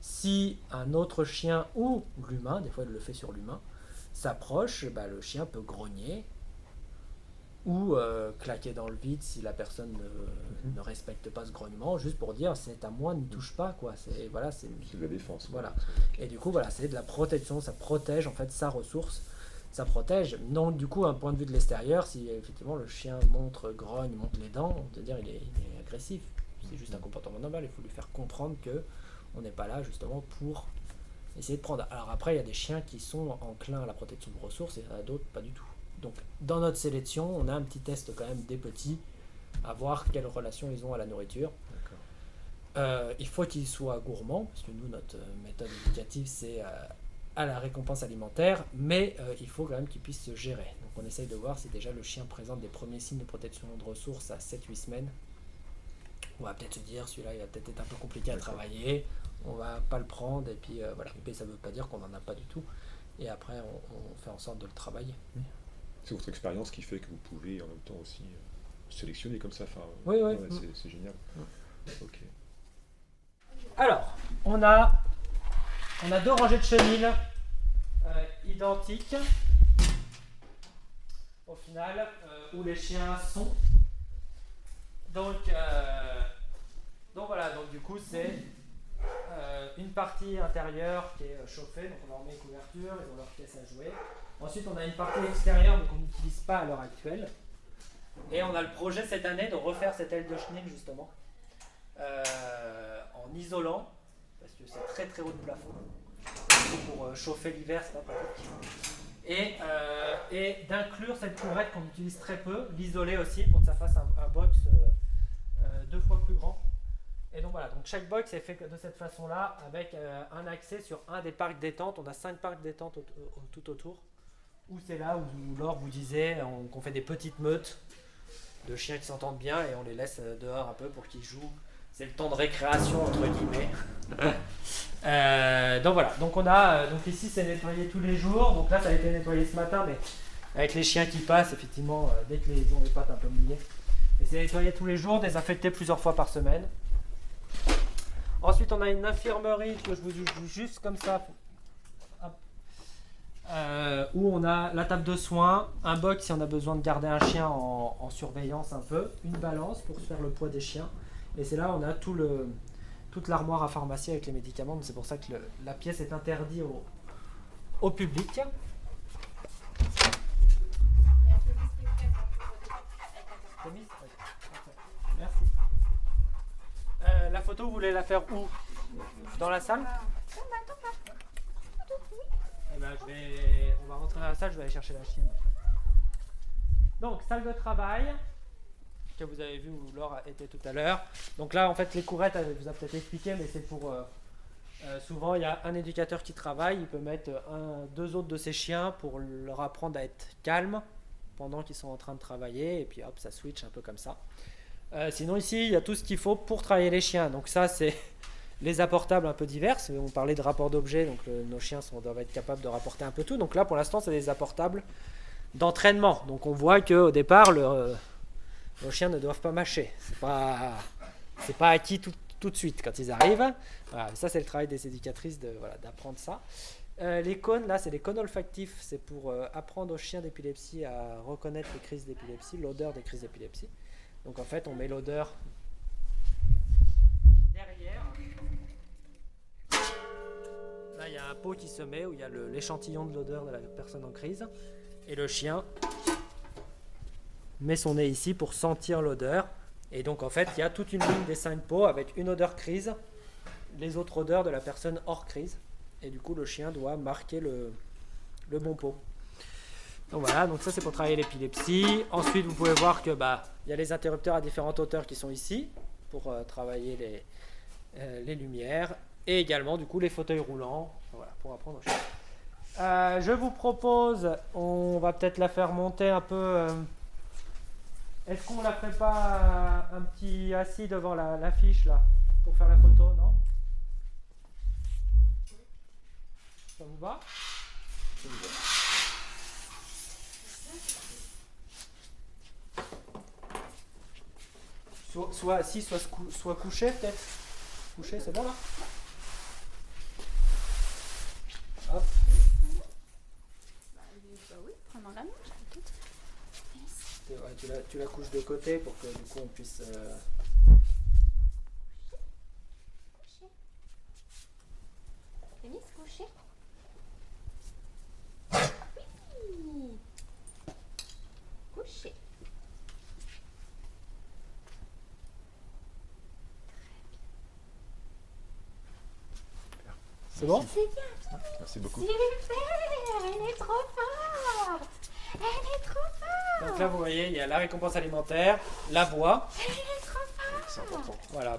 si un autre chien ou l'humain, des fois il le fait sur l'humain, s'approche, le chien peut grogner ou claquer dans le vide si la personne ne respecte pas ce grognement, juste pour dire c'est à moi, ne touche pas, quoi. C'est de la défense. Voilà. Et du coup, voilà, c'est de la protection, ça protège en fait sa ressource, ça protège. Donc du coup, un point de vue de l'extérieur, si effectivement le chien grogne, monte les dents, on peut dire il est agressif. C'est juste un comportement normal, il faut lui faire comprendre que on n'est pas là justement pour essayer de prendre. Alors après, il y a des chiens qui sont enclins à la protection de ressources et d'autres pas du tout. Donc dans notre sélection, on a un petit test quand même des petits, à voir quelle relation ils ont à la nourriture. Il faut qu'ils soient gourmands, parce que nous, notre méthode éducative, c'est à la récompense alimentaire, mais il faut quand même qu'ils puissent se gérer. Donc on essaye de voir si déjà le chien présente des premiers signes de protection de ressources à 7-8 semaines. On va peut-être se dire, celui-là, il va peut-être être un peu compliqué à travailler, on va pas le prendre, et puis voilà. Mais ça veut pas dire qu'on n'en a pas du tout. Et après, on fait en sorte de le travailler. C'est votre expérience qui fait que vous pouvez en même temps aussi sélectionner comme ça. Oui. C'est génial. Ok. Alors, on a 2 rangées de chenilles identiques au final, où les chiens sont. Donc voilà, donc du coup c'est une partie intérieure qui est chauffée, donc on leur met une couverture, ils ont leur pièce à jouer. Ensuite on a une partie extérieure mais qu'on n'utilise pas à l'heure actuelle. Et on a le projet cette année de refaire cette aile de chenille justement en isolant, parce que c'est très très haut de plafond. Pour chauffer l'hiver, c'est pas pratique. Et d'inclure cette couvrette qu'on utilise très peu, l'isoler aussi pour que ça fasse un box 2 fois plus grand. Et donc voilà, donc chaque box est fait de cette façon-là avec un accès sur un des parcs détente. On a 5 parcs détente tout autour. Où c'est là où Laure vous disait qu'on fait des petites meutes de chiens qui s'entendent bien et on les laisse dehors un peu pour qu'ils jouent. C'est le temps de récréation entre guillemets. Donc voilà, donc on a donc ici c'est nettoyé tous les jours. Donc là ça a été nettoyé ce matin, mais avec les chiens qui passent, effectivement, dès qu'ils ont les pattes un peu mouillées. Et c'est nettoyé tous les jours, désinfecté plusieurs fois par semaine. Ensuite on a une infirmerie que je vous joue juste comme ça. Où on a la table de soins, un box si on a besoin de garder un chien en surveillance un peu, une balance pour se faire le poids des chiens. Et c'est là où on a toute l'armoire à pharmacie avec les médicaments. C'est pour ça que la pièce est interdite au public. Merci. La photo, vous voulez la faire où? Dans la salle? ben, on va rentrer dans la salle, je vais aller chercher la chienne. Donc, salle de travail, que vous avez vu où Laure était tout à l'heure. Donc là, en fait, les courettes, elle vous a peut-être expliqué, mais c'est pour... souvent, il y a un éducateur qui travaille, il peut mettre deux autres de ses chiens pour leur apprendre à être calmes pendant qu'ils sont en train de travailler, et puis hop, ça switch un peu comme ça. Sinon, ici, il y a tout ce qu'il faut pour travailler les chiens. Donc ça, c'est les apportables un peu divers. On parlait de rapport d'objets, donc nos chiens doivent être capables de rapporter un peu tout. Donc là, pour l'instant, c'est des apportables d'entraînement. Donc on voit qu'au départ, nos chiens ne doivent pas mâcher. C'est pas acquis tout de suite quand ils arrivent. Voilà, ça, c'est le travail des éducatrices d'apprendre ça. Les cônes, là, c'est des cônes olfactifs. C'est pour apprendre aux chiens d'épilepsie à reconnaître les crises d'épilepsie, l'odeur des crises d'épilepsie. Donc en fait, on met l'odeur derrière. Là, il y a un pot qui se met où il y a l'échantillon de l'odeur de la personne en crise. Et le chien met son nez ici pour sentir l'odeur. Et donc en fait, il y a toute une ligne des 5 pots avec une odeur crise, les autres odeurs de la personne hors crise. Et du coup, le chien doit marquer le bon pot. Donc voilà, donc ça c'est pour travailler l'épilepsie. Ensuite, vous pouvez voir que il y a les interrupteurs à différentes hauteurs qui sont ici pour travailler les lumières, et également du coup les fauteuils roulants, voilà, pour apprendre aux chiens. Je vous propose, on va peut-être la faire monter un peu. Est-ce qu'on la ferait pas un petit assis devant l'affiche là pour faire la photo, non? Ça vous va? Soit assis, soit couché peut-être. Couché, c'est bon là? Hop. Oui, prenons la main, Tu la couches de côté pour que du coup on puisse... Denis, coucher. Oui. Coucher. C'est bon? C'est bien. Merci beaucoup. Super. Elle est trop forte. Elle est trop forte. Donc là vous voyez, il y a la récompense alimentaire, la voix. Elle est trop forte. C'est important. Voilà,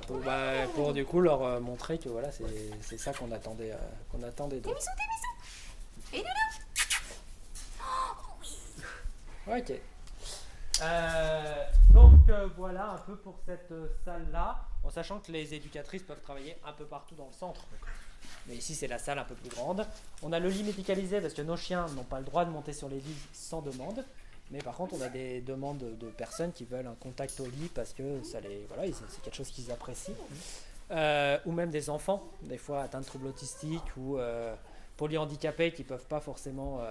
pour du coup leur montrer que voilà, c'est ça qu'on attendait d'eux. Des bisous. Et doudou. Ok. Donc voilà un peu pour cette salle-là, en sachant que les éducatrices peuvent travailler un peu partout dans le centre. Mais ici c'est la salle un peu plus grande. On a le lit médicalisé parce que nos chiens n'ont pas le droit de monter sur les lits sans demande. Mais par contre on a des demandes de personnes qui veulent un contact au lit parce que c'est quelque chose qu'ils apprécient. Ou même des enfants, des fois atteints de troubles autistiques ou polyhandicapés qui peuvent pas forcément...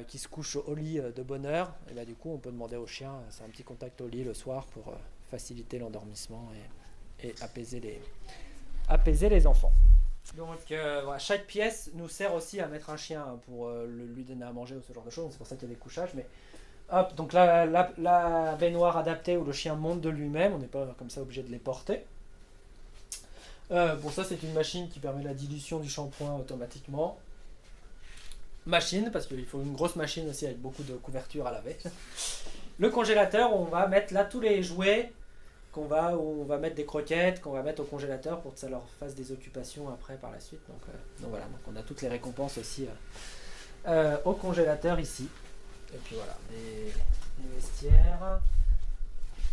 qui se couchent au lit de bonne heure, et là du coup on peut demander au chien, c'est un petit contact au lit le soir pour faciliter l'endormissement et apaiser les enfants. Donc voilà, chaque pièce nous sert aussi à mettre un chien pour lui donner à manger ou ce genre de choses, c'est pour ça qu'il y a des couchages, mais hop, donc la baignoire adaptée où le chien monte de lui-même, on n'est pas comme ça obligé de les porter. Bon, ça c'est une machine qui permet la dilution du shampoing automatiquement. Machine, parce qu'il faut une grosse machine aussi avec beaucoup de couverture à laver. Le congélateur, on va mettre là tous les jouets où on va mettre des croquettes, qu'on va mettre au congélateur pour que ça leur fasse des occupations après par la suite. Donc voilà, donc on a toutes les récompenses aussi au congélateur ici. Et puis voilà, les vestiaires.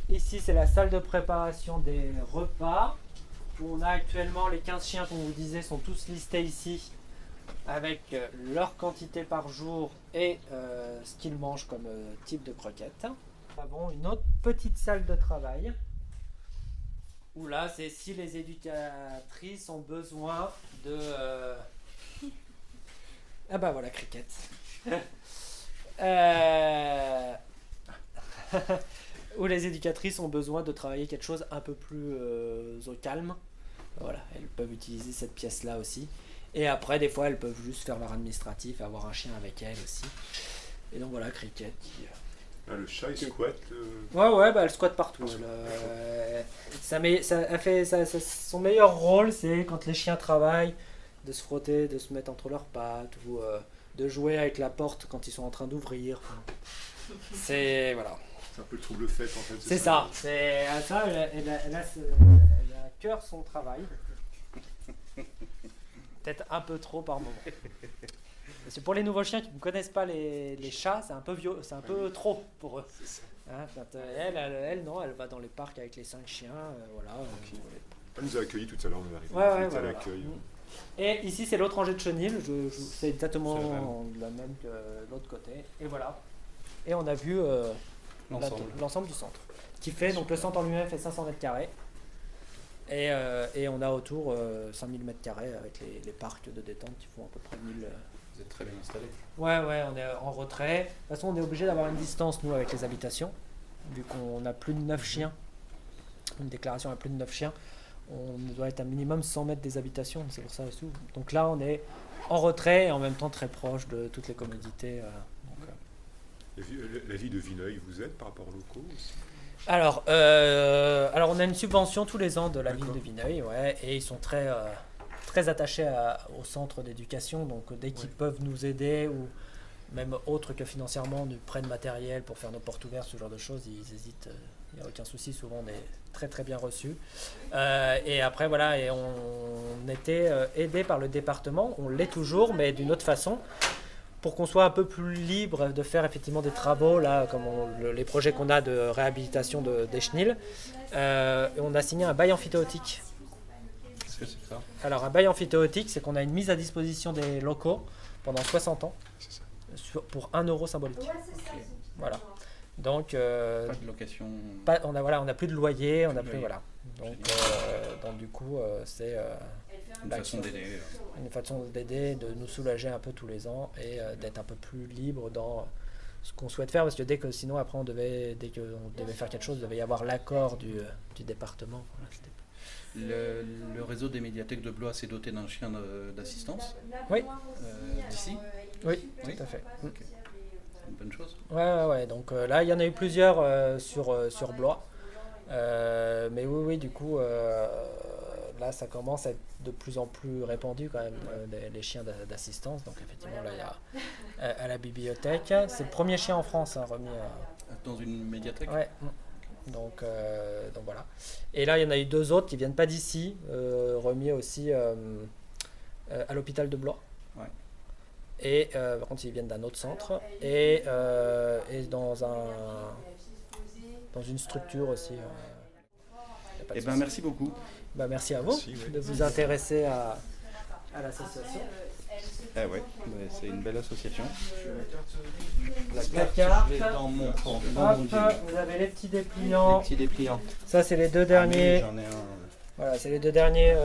Ici c'est la salle de préparation des repas. Où on a actuellement les 15 chiens qu'on vous disait sont tous listés ici, avec leur quantité par jour et ce qu'ils mangent comme type de croquettes. Nous avons une autre petite salle de travail où là c'est si les éducatrices ont besoin de... Ah bah voilà, cricket. Où les éducatrices ont besoin de travailler quelque chose un peu plus au calme. Voilà, elles peuvent utiliser cette pièce là aussi. Et après, des fois, elles peuvent juste faire leur administratif et avoir un chien avec elles aussi. Et donc voilà, Cricket qui... le chat, il squatte Ouais, elle squatte partout. Son meilleur rôle, c'est quand les chiens travaillent, de se frotter, de se mettre entre leurs pattes, ou de jouer avec la porte quand ils sont en train d'ouvrir. C'est voilà. C'est un peu le trouble fait en fait. C'est ça. C'est ça. Elle a à cœur son travail. Peut-être un peu trop par moment. Parce que pour les nouveaux chiens qui ne connaissent pas les chats, c'est un peu trop pour eux. Hein, elle, non, elle va dans les parcs avec les 5 chiens, voilà. Elle nous a accueillis tout à l'heure, on est arrivé. Ouais, à voilà. l'accueil. Et ici, c'est l'autre rangée de chenilles. C'est exactement la même que l'autre côté. Et voilà. Et on a vu l'ensemble du centre. Qui fait, donc le centre en lui-même fait 500 mètres carrés. Et on a autour 5000 mètres carrés avec les parcs de détente qui font à peu près 1000. Vous êtes très bien installé. Ouais, on est en retrait. De toute façon, on est obligé d'avoir une distance, nous, avec les habitations. Vu qu'on a plus de 9 chiens, une déclaration à plus de 9 chiens, on doit être à minimum 100 mètres des habitations. C'est pour ça aussi. Donc là, on est en retrait et en même temps très proche de toutes les commodités. La vie de Vineuil, vous êtes par rapport aux locaux aussi? Alors, on a une subvention tous les ans de la ville de Vineuil, ouais, et ils sont très attachés au centre d'éducation, donc dès qu'ils peuvent nous aider, ou même autre que financièrement, nous prennent matériel pour faire nos portes ouvertes, ce genre de choses, ils hésitent, il n'y a aucun souci, souvent on est très très bien reçus. Et après, voilà, et on était aidé par le département, on l'est toujours, mais d'une autre façon, pour qu'on soit un peu plus libre de faire effectivement des travaux, là, comme les projets qu'on a de réhabilitation des chenilles. On a signé un bail emphytéotique. Qu'est-ce que c'est ça? Alors, un bail emphytéotique, c'est qu'on a une mise à disposition des locaux pendant 60 ans pour 1 euro symbolique. Okay. Voilà. Donc, pas de location. on a plus de loyer, on a plus, voilà. Donc du coup, c'est une façon d'aider. Une façon d'aider, de nous soulager un peu tous les ans et d'être un peu plus libre dans ce qu'on souhaite faire, parce que sinon après dès qu'on devait faire quelque chose, il devait y avoir l'accord du département. Voilà, le réseau des médiathèques de Blois s'est doté d'un chien d'assistance. Oui. D'ici. Oui, tout à fait. Okay. C'est une bonne chose. Ouais. Donc là, il y en a eu plusieurs sur Blois. Mais oui, du coup, là, ça commence à être de plus en plus répandu quand même, les chiens d'assistance. Donc effectivement, là, il y a à la bibliothèque. C'est le premier chien en France remis dans une médiathèque. Ouais. Donc voilà. Et là, il y en a eu 2 autres qui viennent pas d'ici, remis aussi à l'hôpital de Blois. Ouais. Et par contre, ils viennent d'un autre centre et dans une structure aussi. Eh ben, merci beaucoup. Merci à vous de vous intéresser à l'association. Ouais, c'est une belle association. La carte. Dans mon Vous avez les petits dépliants. Les petits dépliants. Ça, c'est les 2 derniers. J'en ai un. Voilà, c'est les 2 derniers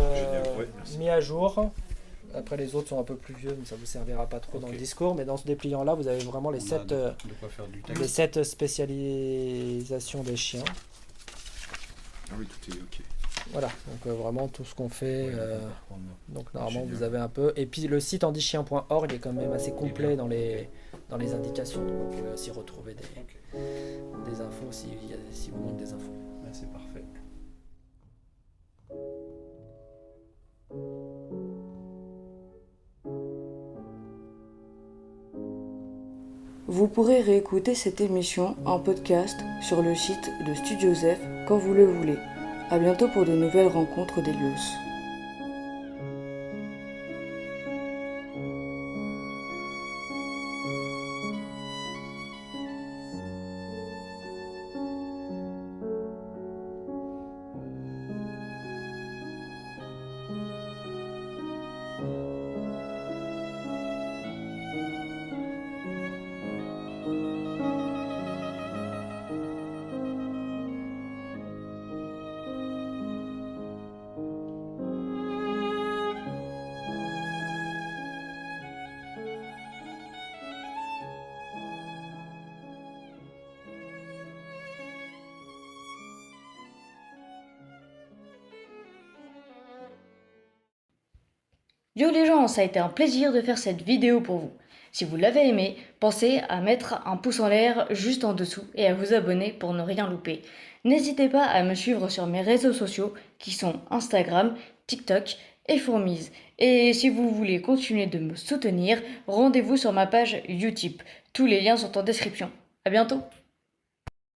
Ouais, mis à jour. Après, les autres sont un peu plus vieux, mais ça vous servira pas trop dans le discours. Mais dans ce dépliant-là, vous avez vraiment les 7 de quoi faire du texte. les 7 spécialisations des chiens. Ah oui, tout est ok. Voilà, donc vraiment tout ce qu'on fait. Donc normalement, Génial. vous avez un peu. Et puis le site andichien.org est quand même assez complet dans les indications. Donc, vous pouvez aussi retrouver des infos si vous manquez des infos. C'est parfait. Vous pourrez réécouter cette émission en podcast sur le site de Studio Zef quand vous le voulez. A bientôt pour de nouvelles rencontres d'Hélios. Yo les gens, ça a été un plaisir de faire cette vidéo pour vous. Si vous l'avez aimé, pensez à mettre un pouce en l'air juste en dessous et à vous abonner pour ne rien louper. N'hésitez pas à me suivre sur mes réseaux sociaux qui sont Instagram, TikTok et Fourmise. Et si vous voulez continuer de me soutenir, rendez-vous sur ma page Utip. Tous les liens sont en description. À bientôt!